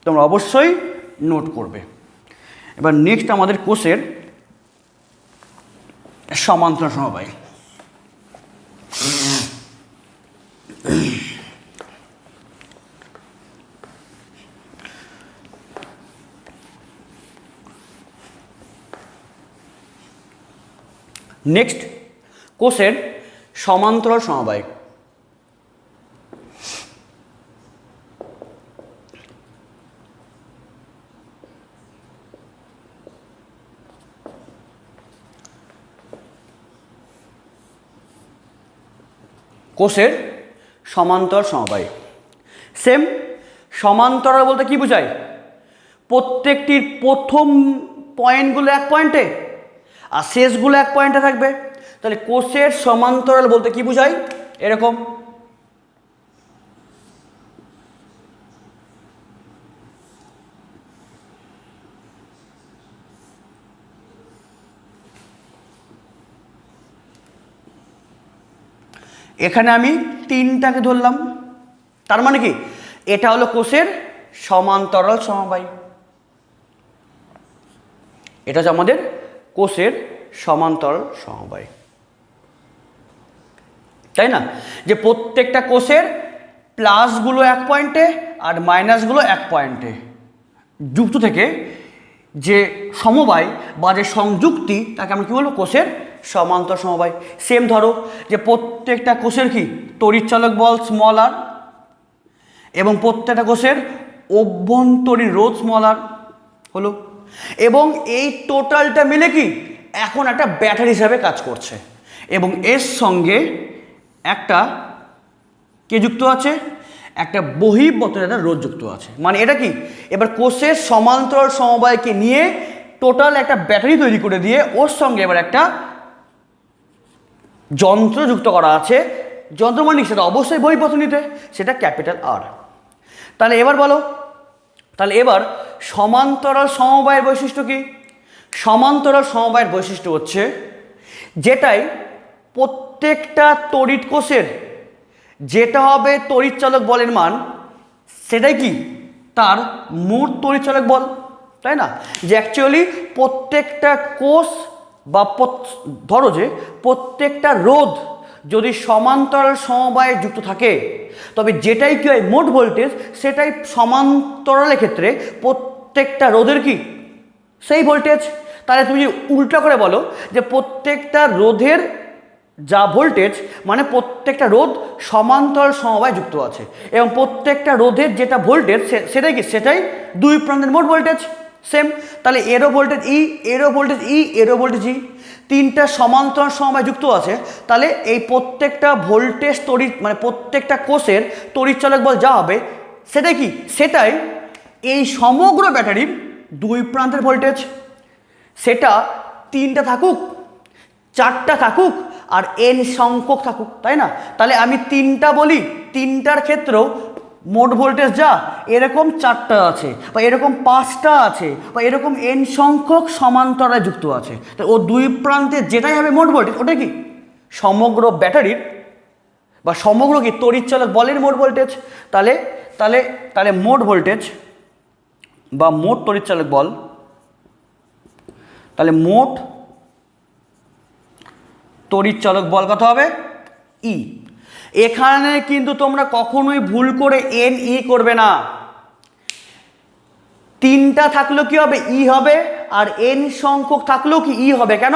তোমরা অবশ্যই নোট করবে। এবার নেক্সট আমাদের কোষের সমান্তর সমবায়। নেক্সট কোষের সমান্তরাল সমবায়। কোষের সমান্তর সমবায় সেম। সমান্তরাল বলতে কি বোঝায়, প্রত্যেকটির প্রথম পয়েন্টগুলো এক পয়েন্টে আর শেষগুলো এক পয়েন্টে থাকবে। তাহলে কোষের সমান্তরাল বলতে কি বোঝায়, এরকম এখানে আমি তিনটাকে ধরলাম, তার মানে কি এটা হলো কোষের সমান্তরাল সমবায়। এটা হচ্ছে আমাদের কোষের সমান্তরাল সমবায়, তাই না? যে প্রত্যেকটা কোষের প্লাসগুলো এক পয়েন্টে আর মাইনাসগুলো এক পয়েন্টে যুক্ত থেকে যে সমবায় বা যে সংযুক্তি তাকে আমরা কী বলবো, কোষের সমান্তর সমবায়। সেম ধরো যে প্রত্যেকটা কোষের কি তড়িৎচালক বল স্মল আর এবং প্রত্যেকটা কোষের অভ্যন্তরীণ রোধ স্মল আর হলো, এবং এই টোটালটা মিলে কি এখন একটা ব্যাটারি হিসাবে কাজ করছে, এবং এর সঙ্গে একটা কে যুক্ত আছে, একটা বহির্বর্তনীয় একটা রোধ যুক্ত আছে। মানে এটা কি এবার কোষের সমান্তরাল সমবায়কে নিয়ে টোটাল একটা ব্যাটারি তৈরি করে দিয়ে ওর সঙ্গে এবার একটা যন্ত্র যুক্ত করা আছে, যন্ত্র মানে সেটা অবশ্যই বই বর্তনীতে, সেটা ক্যাপিটাল আর। তাহলে এবার বলো, তাহলে এবার সমান্তরাল সমবায়ের বৈশিষ্ট্য কি? সমান্তরাল সমবায়ের বৈশিষ্ট্য হচ্ছে যেটাই প্রত্যেকটা তড়িৎ কোষের যেটা হবে তড়িৎচালক বলের মান, সেটাই কি তার মোট তড়িৎচালক বল, তাই না? যে অ্যাকচুয়ালি প্রত্যেকটা কোষ বা ধরো যে প্রত্যেকটা রোধ যদি সমান্তরাল সমবায়ে যুক্ত থাকে, তবে যেটাই কি হয় মোট ভোল্টেজ, সেটাই সমান্তরালের ক্ষেত্রে প্রত্যেকটা রোধের কি সেই ভোল্টেজ। তাহলে তুমি উল্টা করে বলো যে প্রত্যেকটা রোধের যা ভোল্টেজ, মানে প্রত্যেকটা রোধ সমান্তরাল সমবায়ে যুক্ত আছে এবং প্রত্যেকটা রোধের যেটা ভোল্টেজ সেটাই কি, সেটাই দুই প্রান্তের মোট ভোল্টেজ সেম। তাহলে এরও ভোল্টেজ ই, এরও ভোল্টেজ ই, এরও ভোল্টেজ ই, তিনটা সমান্তরাল সমবায়ে যুক্ত আছে। তাহলে এই প্রত্যেকটা ভোল্টেজ তড়িৎ মানে প্রত্যেকটা কোষের তড়িৎচালক বল যা হবে সেটাই কি, সেটাই এই সমগ্র ব্যাটারির দুই প্রান্তের ভোল্টেজ। সেটা তিনটা থাকুক, চারটা থাকুক, আর এন সংখ্যক থাকুক, তাই না? তাহলে আমি তিনটা বলি, তিনটার ক্ষেত্রেও মোট ভোল্টেজ যা এরকম চারটা আছে বা এরকম পাঁচটা আছে বা এরকম এন সংখ্যক সমান্তরালে যুক্ত আছে। তো ও দুই প্রান্তে যেটাই হবে মোট ভোল্টেজ, ওটা কি সমগ্র ব্যাটারির বা সমগ্র কি তড়িৎচালক বলের মোট ভোল্টেজ। তাহলে তাহলে তাহলে মোট ভোল্টেজ বা মোট তড়িৎচালক বল, তাহলে মোট তড়িৎচালক বল কত হবে? ই। এখানে কিন্তু তোমরা কখনোই ভুল করে এন ই করবে না। তিনটা থাকলেও কি হবে? ই হবে, আর এন সংখ্যক থাকলেও কি ই হবে। কেন?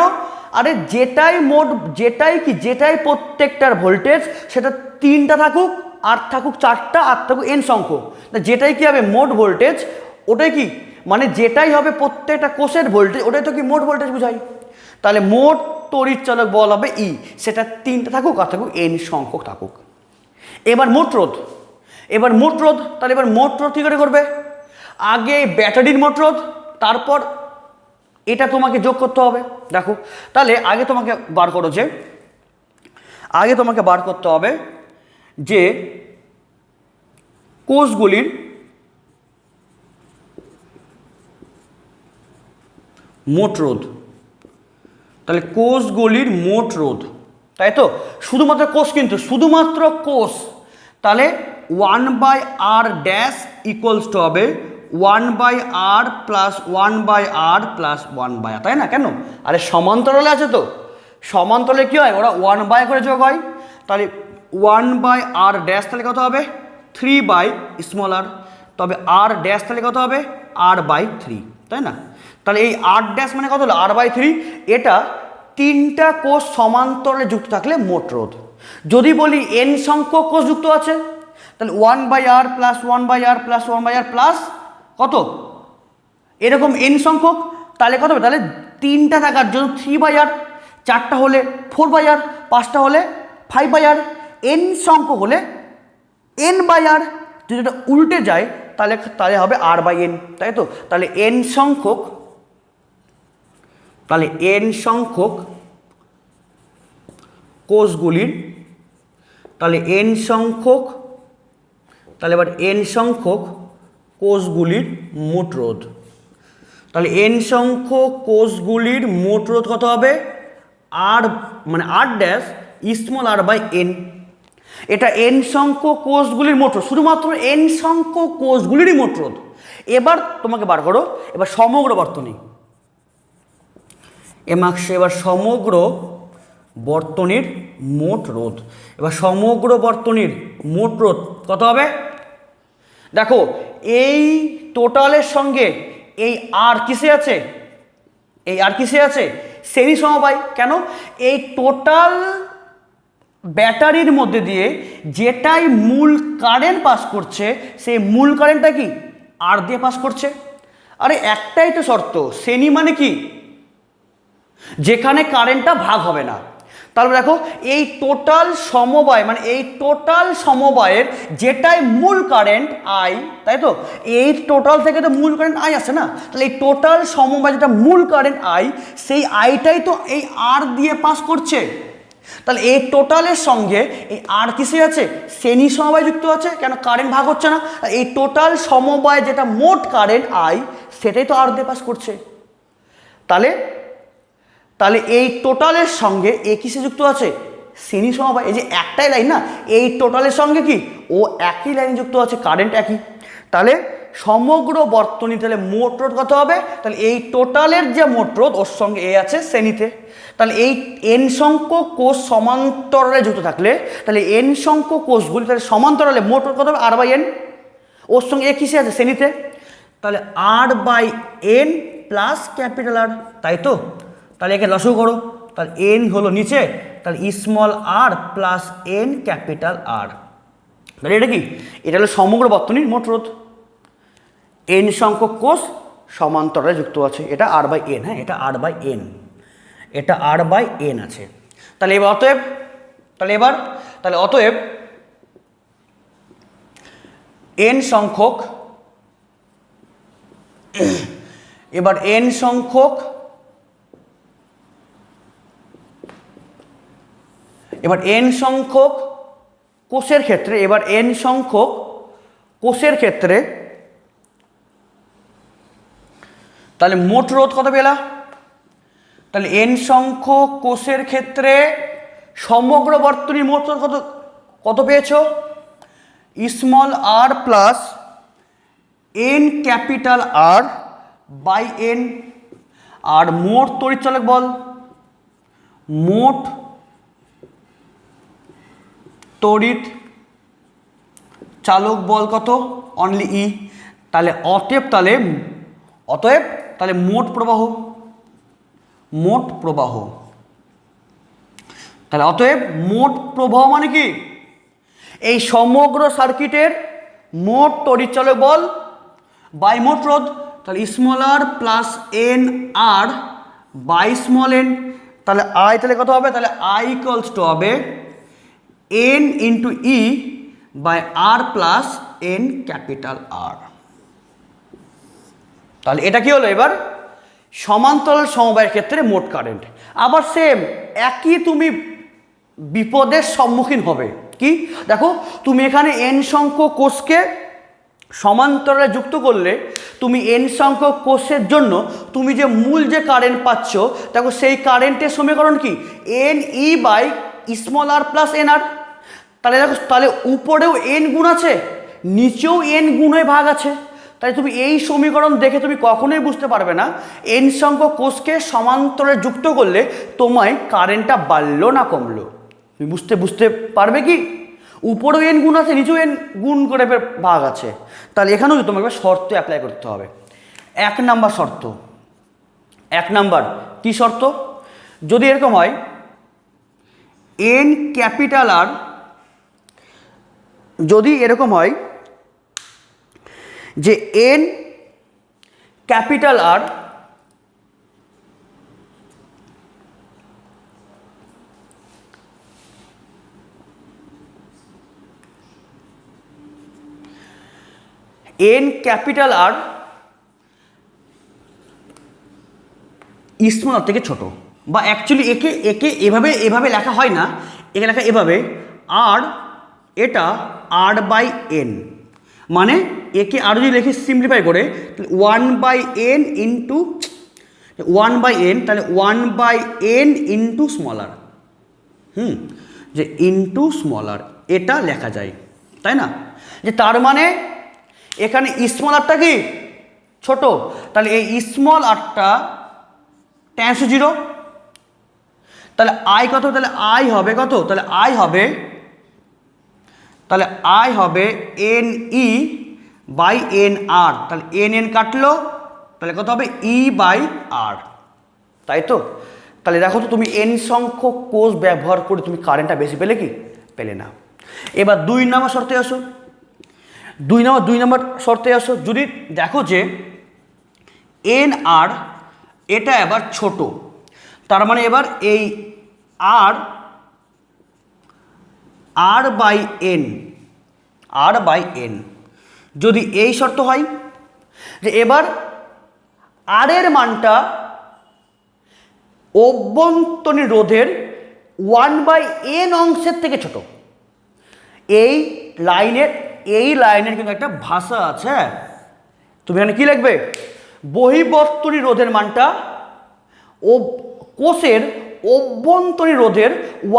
আরে যেটাই মোট, যেটাই প্রত্যেকটার ভোল্টেজ, সেটা তিনটা থাকুক, আর থাকুক চারটা, আর থাকুক এন সংখ্যক, যেটাই কি হবে মোট ভোল্টেজ, ওটাই কি মানে যেটাই হবে প্রত্যেকটা কোষের ভোল্টেজ, ওটাই তো কি মোট ভোল্টেজ বোঝায়। তাহলে মোট তড়িৎচালক বল হবে ই, সেটা তিনটা থাকুক আর থাকুক এন সংখ্যক থাকুক। এবার মোট রোধ, তাহলে এবার মোট রোধ কী করে করবে? আগে ব্যাটারির মোট রোধ, তারপর এটা তোমাকে যোগ করতে হবে। দেখো, তাহলে আগে তোমাকে বার করতে হবে যে কোষগুলির মোট রোধ। তাহলে কোষগুলির মোট রোধ, তাই তো? শুধুমাত্র কোষ, কিন্তু শুধুমাত্র কোষ। তাহলে 1/r ড্যাশ ইকুয়ালস টু হবে 1/r plus 1/r plus 1/r, তাই না? কেন? আরে সমান্তরালে আছে তো, সমান্তরালে কী হয়, ওরা 1/, করে যোগ হয়। তাহলে 1/r ড্যাশ তাহলে কত হবে? 3/r। তবে r ড্যাশ তাহলে কত হবে? r/3, তাই না? তাহলে এই r ড্যাশ মানে কত হলো? r/3। এটা তিনটা কোষ সমান্তরালে যুক্ত থাকলে মোট রোধ। যদি বলি n সংখ্যক কোষ যুক্ত আছে, তাহলে 1/r plus 1/r plus 1/r plus কত এরকম n সংখ্যক, তাহলে কত হবে? তাহলে তিনটা থাকার জন্য 3/r, চারটা হলে 4/r, পাঁচটা হলে 5/r, n সংখ্যক হলে n/r। যদি এটা উল্টে যায় তাহলে হবে r/n, তাই তো? তাহলে n সংখ্যক, কোষগুলির, তাহলে এবার n সংখ্যক কোষগুলির মোট রোধ। তাহলে n সংখ্যক কোষগুলির মোট রোধ কত হবে? r মানে r ড্যাশ স্মল r/n। এটা n সংখ্যক কোষগুলির মোট রোধ, শুধুমাত্র n সংখ্যক কোষগুলিরই মোট রোধ। এবার তোমাকে বার করো এবার সমগ্র বর্তনী, এবার সমগ্র বর্তনীর মোট রোধ। এবার সমগ্র বর্তনীর মোট রোধ কত হবে? দেখো, এই টোটালের সঙ্গে এই আর কিসে আছে? শ্রেণী সমবায়। কেন? এই টোটাল ব্যাটারির মধ্যে দিয়ে যেটাই মূল কারেন্ট পাস করছে, সেই মূল কারেন্টটা কি আর দিয়ে পাস করছে। আরে একটাই তো শর্ত, শ্রেণী মানে কি? যেখানে কারেন্টটা ভাগ হবে না। তাহলে দেখো, এই টোটাল সমবায় মানে এই টোটাল সমবায়ের যেটাই মূল কারেন্ট আই, তাই তো? এই টোটাল থেকে তো মূল কারেন্ট আই আসে না। তাহলে এই টোটাল সমবায় যেটা মূল কারেন্ট আই, সেই আইটাই তো এই আর দিয়ে পাস করছে। তাহলে এই টোটালের সঙ্গে এই আর কিসে আছে, শ্রেণী সমবায় যুক্ত আছে, কেন কারেন্ট ভাগ হচ্ছে না, এই টোটাল সমবায় যেটা মোট কারেন্ট আই সেটাই তো আর দিয়ে পাস করছে। তাহলে তাহলে এই টোটালের সঙ্গে এ কিসে যুক্ত আছে, শ্রেণী সমবায়। এই যে একটাই লাইন না, এই টোটালের সঙ্গে কি ও একই লাইনে যুক্ত আছে, কারেন্ট একই। তাহলে সমগ্র বর্তনী তাহলে মোট রোধ কত হবে, তাহলে এই টোটালের যে মোট রোধ ওর সঙ্গে এ আছে শ্রেণীতে, তাহলে এই এন সংখ্যক কোষ সমান্তরালে যুক্ত থাকলে তাহলে এন সংখ্যক কোষগুলি তাহলে সমান্তরালে মোট রোধ কত হবে, আর বাই এন, ওর সঙ্গে এ কিসে আছে শ্রেণীতে, তাহলে R by N plus capital R, তাই তো। তাহলে একে লসাগু করো, তাহলে এন হলো নিচে, তাহলে small R plus N capital R, তাহলে এটা কি, এটা হলো সমগ্র বর্তনীর মোট রোধ। এন সংখ্যক কোষ সমান্তরালে যুক্ত আছে, এটা আর বাই এন, হ্যাঁ এটা আর বাই এন, এটা আর বাই এন আছে। তাহলে এবার অতএব, তাহলে অতএব এন সংখ্যক, এবার এন সংখ্যক, এবার এন সংখ্যক কোষের ক্ষেত্রে, এবার এন সংখ্যক কোষের ক্ষেত্রে তাহলে মোট রোধ কত পেলা, তাহলে এন সংখ্যক কোষের ক্ষেত্রে সমগ্র বর্তনীর মোট রোধ কত কত পেয়েছো, small R plus N capital R by N. আর মোট তড়িৎচালক বল, মোট তড়িৎ চালক বল কত, অনলি ই। তাহলে অতএব তাহলে মোট প্রবাহ, মোট প্রবাহ, তাহলে অতএব মোট প্রবাহ মানে কি, এই সমগ্র সার্কিটের মোট তড়িৎচালক বল বাই মোট রোধ, তাহলে small R plus N R by small N. তাহলে আই তাহলে কত হবে, তাহলে আই ইকুয়ালস টু হবে N into E by R plus N capital R. তাহলে এটা কি হলো, এবার সমান্তরাল সমবায়ের ক্ষেত্রে মোট কারেন্ট। আবার সেম একই তুমি বিপদের সম্মুখীন হবে, কি দেখো তুমি এখানে এন সংখ্যক কোষকে সমান্তরালে যুক্ত করলে তুমি এন সংখ্যক কোষের জন্য তুমি যে মূল যে কারেন্ট পাচ্ছ, দেখো সেই কারেন্টের সমীকরণ কি, N E by small R plus N R. তাহলে দেখো, তাহলে উপরেও এন গুণ আছে, নিচেও এন গুণ হয়ে ভাগ আছে। তাই তুমি এই সমীকরণ দেখে তুমি কখনোই বুঝতে পারবে না এন সংখ্যক কোষকে সমান্তরালে যুক্ত করলে তোমায় কারেন্টটা বাড়লো না কমলো, তুমি বুঝতে পারবে কি, উপরেও এন গুণ আছে, নিচেও এন গুণ করে ভাগ আছে। তাহলে এখানেও তোমাকে শর্ত অ্যাপ্লাই করতে হবে। এক নাম্বার শর্ত, এক নাম্বার কি শর্ত, যদি এরকম হয় এন ক্যাপিটাল আর, যদি এরকম হয় যে N capital R N capital R small R থেকে ছোট, বা অ্যাকচুয়ালি একে এভাবে লেখা হয় না, একে লেখা এভাবে আর, এটা আর বাই এন, মানে একে আরও যদি লিখে সিম্পলিফাই করে one by N into one by N, তাহলে one by N into small R, যে ইন্টু স্মল আর এটা লেখা যায়, তাই না, যে তার মানে এখানে স্মল আরটা কি ছোট, তাহলে এই স্মল আরটা টেন্স টু জিরো, তাহলে আই কত, তাহলে আই হবে কত, তাহলে আই হবে N E by N R, তাহলে এন কাটলো, তাহলে কত হবে ই বাই আর, তাই তো। তাহলে দেখো তো তুমি এন সংখ্যক কোষ ব্যবহার করে তুমি কারেন্টটা বেশি পেলে কি, পেলে না। এবার দুই নম্বর শর্তে আসো, দুই নম্বর শর্তে আসো, যদি দেখো যে এন আর এটা এবার ছোট, তার মানে এবার এই আর বাই এন যদি এই শর্ত হয় যে এবার আর এর মানটা অভ্যন্তরীণ রোধের 1/n অংশের থেকে ছোট। এই লাইনের কিন্তু একটা ভাষা আছে। তুমি এখানে কি লিখবে? বহির্বর্তনী রোধের মানটা ও কোষের অভ্যন্তরীণ রোধের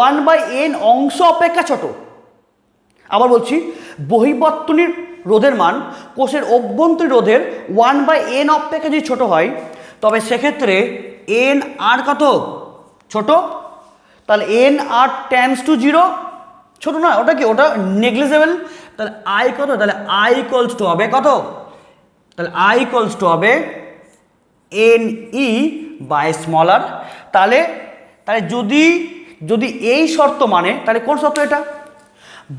1/n অংশ অপেক্ষা ছোট। আবার বলছি, বহির্বর্তনীর রোধের মান কোষের অভ্যন্তরীণ রোধের 1/n অপেক্ষা যদি ছোট হয়, তবে সেক্ষেত্রে n আর কত ছোট? তাহলে n আর টেন্ডস টু 0, ছোট না, ওটা কি, ওটা নেগলিজেবল। তাহলে i কত? তাহলে i ইকুয়ালস টু হবে কত? তাহলে i ইকুয়ালস টু হবে ne বাই স্মলার। তাহলে যদি এই শর্ত মানে, তাহলে কোন শর্ত এটা?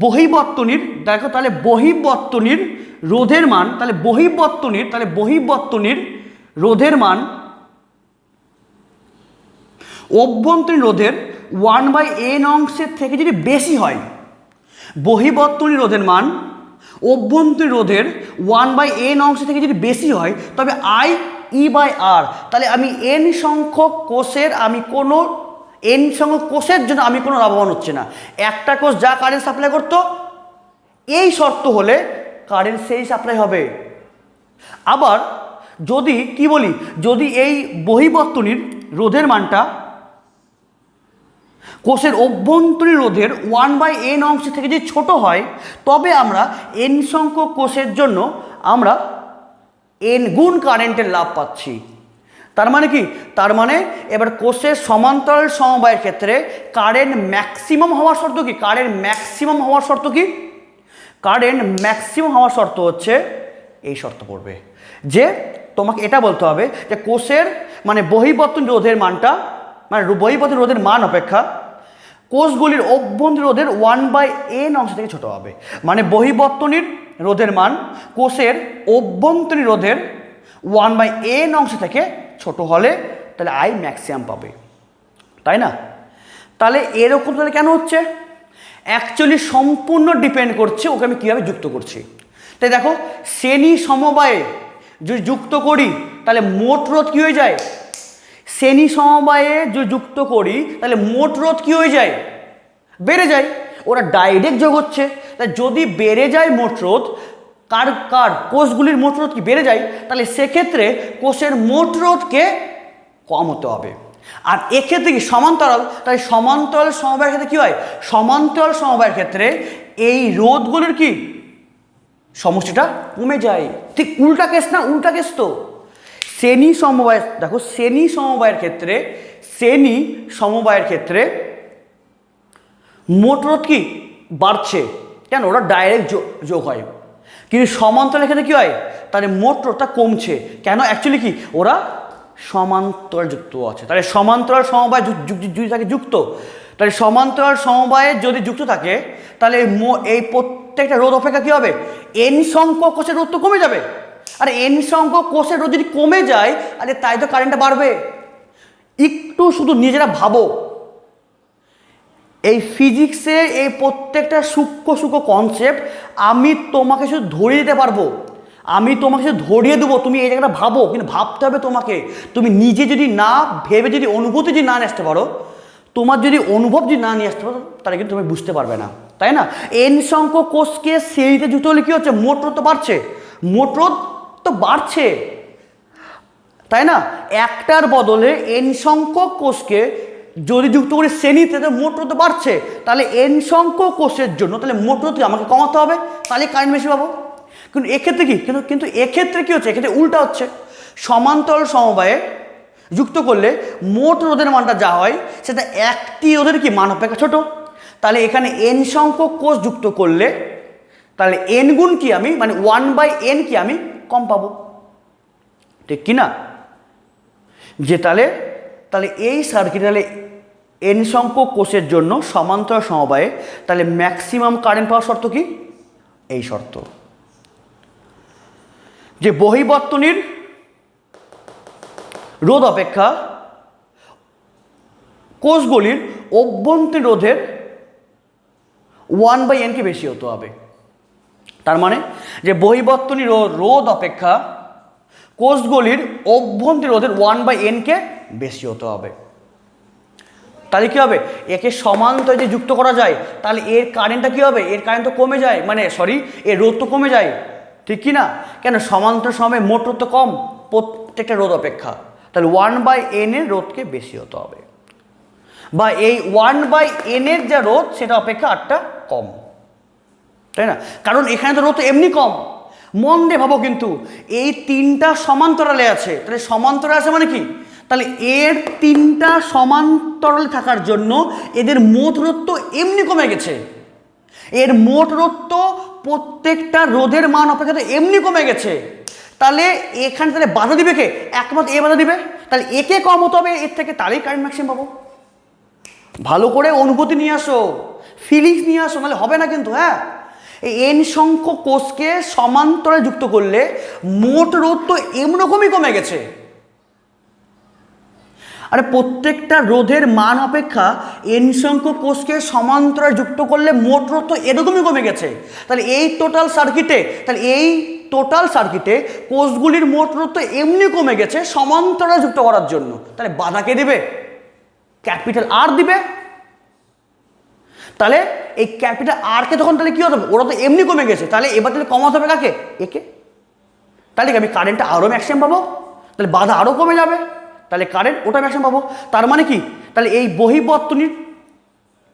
বহির্বর্তনীর, দেখো তাহলে বহির্বর্তনীর রোধের মান, তাহলে বহির্বর্তনীর রোধের মান অভ্যন্তরীণ রোধের 1/n অংশের থেকে যদি বেশি হয়, বহির্বর্তনীর রোধের মান অভ্যন্তরীণ রোধের 1/n অংশ থেকে যদি বেশি হয়, তবে i e/r। তাহলে আমি n সংখ্যক কোষের জন্য আমি কোনো লাভবান হচ্ছে না। একটা কোষ যা কারেন্ট সাপ্লাই করতো, এই শর্ত হলে কারেন্ট সেই সাপ্লাই হবে। আবার যদি কি বলি, যদি এই বহির্বর্তনীর রোধের মানটা কোষের অভ্যন্তরীণ রোধের 1/n অংশ থেকে যদি ছোট হয়, তবে আমরা n সংখ্যক কোষের জন্য আমরা n গুণ কারেন্টের লাভ পাচ্ছি। তার মানে কি? তার মানে এবার কোষের সমান্তরাল সমবায়ের ক্ষেত্রে কারেন্ট ম্যাক্সিমাম হওয়ার শর্ত কি? কারেন্ট ম্যাক্সিমাম হওয়ার শর্ত হচ্ছে এই শর্ত পড়বে, যে তোমাকে এটা বলতে হবে যে কোষের মানে বহির্বর্তনীর রোধের মানটা, মানে বহির্বর্তনীর রোধের মান অপেক্ষা কোষগুলির অভ্যন্তরীণ রোধের 1/n অংশ থেকে ছোট হবে। মানে বহির্বর্তনীর রোধের মান কোষের অভ্যন্তরীণ রোধের 1/n অংশ থেকে ছোট হলে তাহলে i ম্যাক্সিমাম পাবে, তাই না? তাহলে এরকম তাহলে কেন হচ্ছে? অ্যাকচুয়ালি সম্পূর্ণ ডিপেন্ড করছে ওকে আমি কীভাবে যুক্ত করছি। তাই দেখো, শ্রেণী সমবায়ে যদি যুক্ত করি তাহলে মোট রোধ কী হয়ে যায়? শ্রেণী সমবায়ে যদি যুক্ত করি তাহলে মোট রোধ কী হয়ে যায়? বেড়ে যায়। ওরা ডাইরেক্ট যোগ হচ্ছে। তাই যদি বেড়ে যায় মোট রোধ, কোষগুলির মোট রোধ কি বেড়ে যায়, তাহলে সেক্ষেত্রে কোষের মোট রোধকে কম হতে হবে। আর এক্ষেত্রে কি সমান্তরাল, তাই সমান্তরাল সমবায়ের ক্ষেত্রে কি হয়? সমান্তরাল সমবায়ের ক্ষেত্রে এই রোধগুলির কি সমষ্টিটা কমে যায়। ঠিক উল্টা কেস না? উল্টা কেস তো। শ্রেণী সমবায়, দেখো শ্রেণী সমবায়ের ক্ষেত্রে মোট রোধ কি বাড়ছে, কেন? ওরা ডাইরেক্ট যোগ হয়। কিন্তু সমান্তরালের ক্ষেত্রে কী হয়? তাহলে মোট রোধটা কমছে, কেন? অ্যাকচুয়ালি কি ওরা সমান্তরাল যুক্ত আছে। তাহলে সমান্তরাল সমবায় যদি থাকে যুক্ত, তাহলে সমান্তরাল সমবায়ে যদি যুক্ত থাকে, তাহলে এই প্রত্যেকটা রোধ অপেক্ষা কী হবে? n সংখ্যক কোষের রোধ তো কমে যাবে। আর n সংখ্যক কোষের রোধ যদি কমে যায়, আরে তাই তো কারেন্টটা বাড়বে। একটু শুধু নিজেরা ভাবো, এই ফিজিক্সে এই প্রত্যেকটা সূক্ষ্ম কনসেপ্ট আমি তোমাকে শুধু ধরিয়ে দিতে পারবো, আমি তোমাকে শুধু ধরিয়ে দেবো, তুমি এই জায়গাটা ভাবো। কিন্তু ভাবতে হবে তোমাকে। তুমি নিজে যদি না ভেবে যদি অনুভূতি যদি না নিয়ে আসতে পারো, তোমার যদি অনুভব যদি না নিয়ে আসতে পারো, তাহলে কিন্তু তুমি বুঝতে পারবে না, তাই না? n সংখ্যক কোষকে শ্রেণীতে যুক্ত হলে কী হচ্ছে? মোট রোধ তো বাড়ছে, তাই না? একটার বদলে n সংখ্যক কোষকে যদি যুক্ত করি শ্রেণীতে, তো মোট রোধ বাড়ছে। তাহলে n সংখ্যক কোষের জন্য তাহলে মোট রোধ আমাকে কমাতে হবে, তাহলে কারেন্ট বেশি পাবো। কিন্তু এক্ষেত্রে কি কিন্তু এক্ষেত্রে কী হচ্ছে? এক্ষেত্রে উল্টা হচ্ছে। সমান্তরাল সমবায়ে যুক্ত করলে মোট রোধের মানটা যা হয় সেটা একটি রোধের কি মান অপেক্ষা ছোট। তাহলে এখানে n সংখ্যক কোষ যুক্ত করলে তাহলে n গুণ কি আমি, মানে 1/n কি আমি কম পাবো, ঠিক কি না? যে তাহলে এই সার্কিট, তাহলে n সংখ্যক কোষের জন্য সমান্তরাল সমবায়ে তাহলে ম্যাক্সিমাম কারেন্ট পাওয়ার শর্ত কি? এই শর্ত, যে বহির্বর্তনীর রোধ অপেক্ষা কোষগুলির অভ্যন্তরীণ রোধের 1/n কে বেশি হতে হবে। তার মানে যে বহির্বর্তনীর রোধ অপেক্ষা কোষগুলির অভ্যন্তরীণ রোধের 1/n কে বেশি হতে হবে। তাহলে কী হবে, একে সমান্তরে যে যুক্ত করা যায় তাহলে এর কারেন্টটা কী হবে, এর কারেন্ট তো কমে যায়, মানে সরি এর রোধ তো কমে যায়, ঠিক কি না? কেন, সমান্তর সময়ে মোট রোধ তো কম প্রত্যেকটা রোধ অপেক্ষা, তাহলে 1/n এর রোধকে বেশি হতে হবে, বা এই 1/n এর যা রোধ সেটা অপেক্ষা আরটা কম, তাই না? কারণ এখানে তো রোধ এমনি কম, মন দিয়ে ভাবো, কিন্তু এই তিনটা সমান্তরালে আছে, তাহলে সমান্তরালে আছে মানে কি, তাহলে এর তিনটা সমান্তরালে থাকার জন্য এদের মোট রোধ তো এমনি কমে গেছে, এর মোট রোধ তো প্রত্যেকটা রোধের মান অপেক্ষা তো এমনি কমে গেছে, তাহলে এখানে তাহলে বাধা দিবে কে, একমাত্র এ বাধা দিবে, তাহলে একে কম হতে হবে এর থেকে, তাহলেই কারেন্ট ম্যাক্সিমাম পাবো। ভালো করে অনুভূতি নিয়ে আসো, ফিলিংস নিয়ে আসো, নাহলে হবে না কিন্তু। হ্যাঁ, এই এন সংখ্যক কোষকে সমান্তরালে যুক্ত করলে মোট রোধ তো এমরকমই কমে গেছে, আরে প্রত্যেকটা রোধের মান অপেক্ষা এন সংখ্যক কোষকে সমান্তরালে যুক্ত করলে মোট রোধ তো এরকমই কমে গেছে, তাহলে এই টোটাল সার্কিটে কোষগুলির মোট রোধ তো এমনি কমে গেছে সমান্তরালে যুক্ত করার জন্য, তাহলে বাধা কে দিবে, ক্যাপিটাল আর দিবে, তাহলে এই ক্যাপিটাল আর কে তখন তাহলে কি হতে হবে, ওরা তো এমনি কমে গেছে, তাহলে এবার তাহলে কমাতে হবে কাকে, একে, তাহলে আমি কারেন্টটা আরও ম্যাক্সিমাম পাবো, তাহলে বাধা আরও কমে যাবে, তাহলে কারেন্ট ওটা ম্যাক্সিমাম পাবো। তার মানে কি, তাহলে এই বহিবর্তনীর,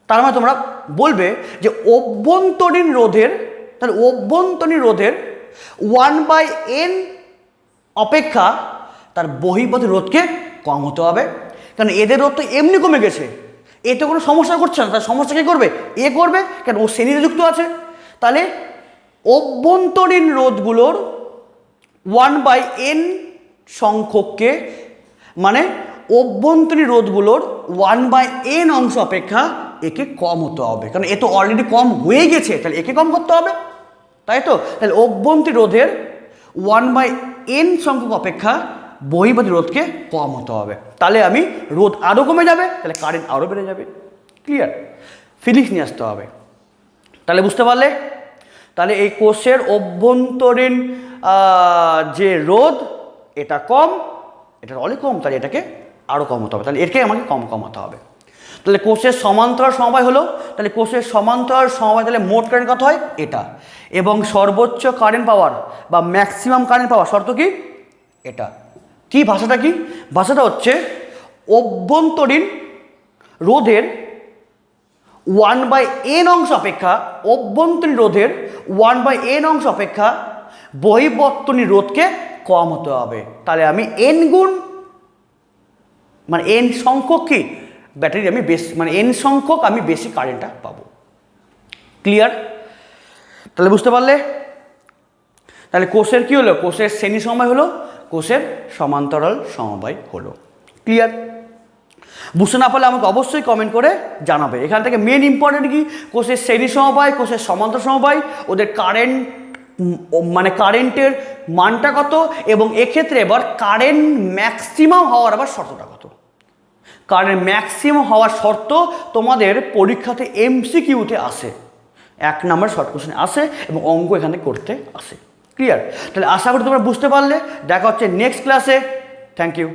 তার মানে তোমরা বলবে যে অভ্যন্তরীণ রোধের, তাহলে অভ্যন্তরীণ রোধের 1/n অপেক্ষা তার বহিবর্তনীর রোধকে কম হতে হবে, কারণ এদের রোধ তো এমনি কমে গেছে, এতে কোনো সমস্যা করছে না, তার সমস্যা কে করবে, এ করবে, কেন ও শ্রেণীতে যুক্ত আছে, তাহলে অভ্যন্তরীণ রোধগুলোর 1/n সংখ্যককে, মানে অভ্যন্তরীণ রোধগুলোর 1/n অংশ অপেক্ষা একে কম হতে হবে, কারণ এ তো অলরেডি কম হয়ে গেছে, তাহলে একে কম করতে হবে, তাই তো? তাহলে অভ্যন্তরীণ রোধের 1/n সংখ্যক অপেক্ষা বহির্ভূত রোধকে কম হতে হবে, তাহলে আমি রোধ আরও কমে যাবে, তাহলে কারেন্ট আরও বেড়ে যাবে। ক্লিয়ার? ফিলিংস নিয়ে আসতে হবে, তাহলে বুঝতে পারলে? তাহলে এই কোষের অভ্যন্তরীণ যে রোধ এটা কম, এটা অনেক কম, তাহলে এটাকে আরও কম হতে হবে, তাহলে এরকে আমাকে কমাতে হবে। তাহলে কোষের সমান্তরাল সমবায় হলো, তাহলে কোষের সমান্তরাল সমবায় তাহলে মোট কারেন্ট কত হয় এটা, এবং সর্বোচ্চ কারেন্ট পাওয়ার বা ম্যাক্সিমাম কারেন্ট পাওয়ার শর্ত কি এটা। কি ভাষাটা, কি ভাষাটা হচ্ছে অভ্যন্তরীণ রোধের 1/n অংশ অপেক্ষা, অভ্যন্তরীণ রোধের 1/n অংশ অপেক্ষা বহির্বর্তনীর রোধকে কম হতে হবে, তাহলে আমি n গুণ, মানে n সংখ্যক কি ব্যাটারি আমি বেশি, মানে n সংখ্যক আমি বেশি কারেন্টটা পাবো। ক্লিয়ার? তাহলে বুঝতে পারলে? তাহলে কোষের কি হলো, কোষের শ্রেণী সমবায় হলো, কোষের সমান্তরাল সমবায় হলো। ক্লিয়ার? বুঝতে না পারলে আমাকে অবশ্যই কমেন্ট করে জানাবে। এখান থেকে মেন ইম্পর্টেন্ট কি, কোষের শ্রেণী সমবায়, কোষের সমান্তরাল সমবায়, ওদের কারেন্ট, মানে কারেন্টের মানটা কত, এবং এক্ষেত্রে এবার কারেন্ট ম্যাক্সিমাম হওয়ার আবার শর্তটা কত। কারেন্ট ম্যাক্সিমাম হওয়ার শর্ত তোমাদের পরীক্ষাতে MCQতে আসে, 1 নম্বর শর্ট কোশ্চেন আসে, এবং অঙ্ক এখানে করতে আসে। ক্লিয়ার? তাহলে আশা করি তোমরা বুঝতে পারলে। দেখা হচ্ছে নেক্সট ক্লাসে। Thank you.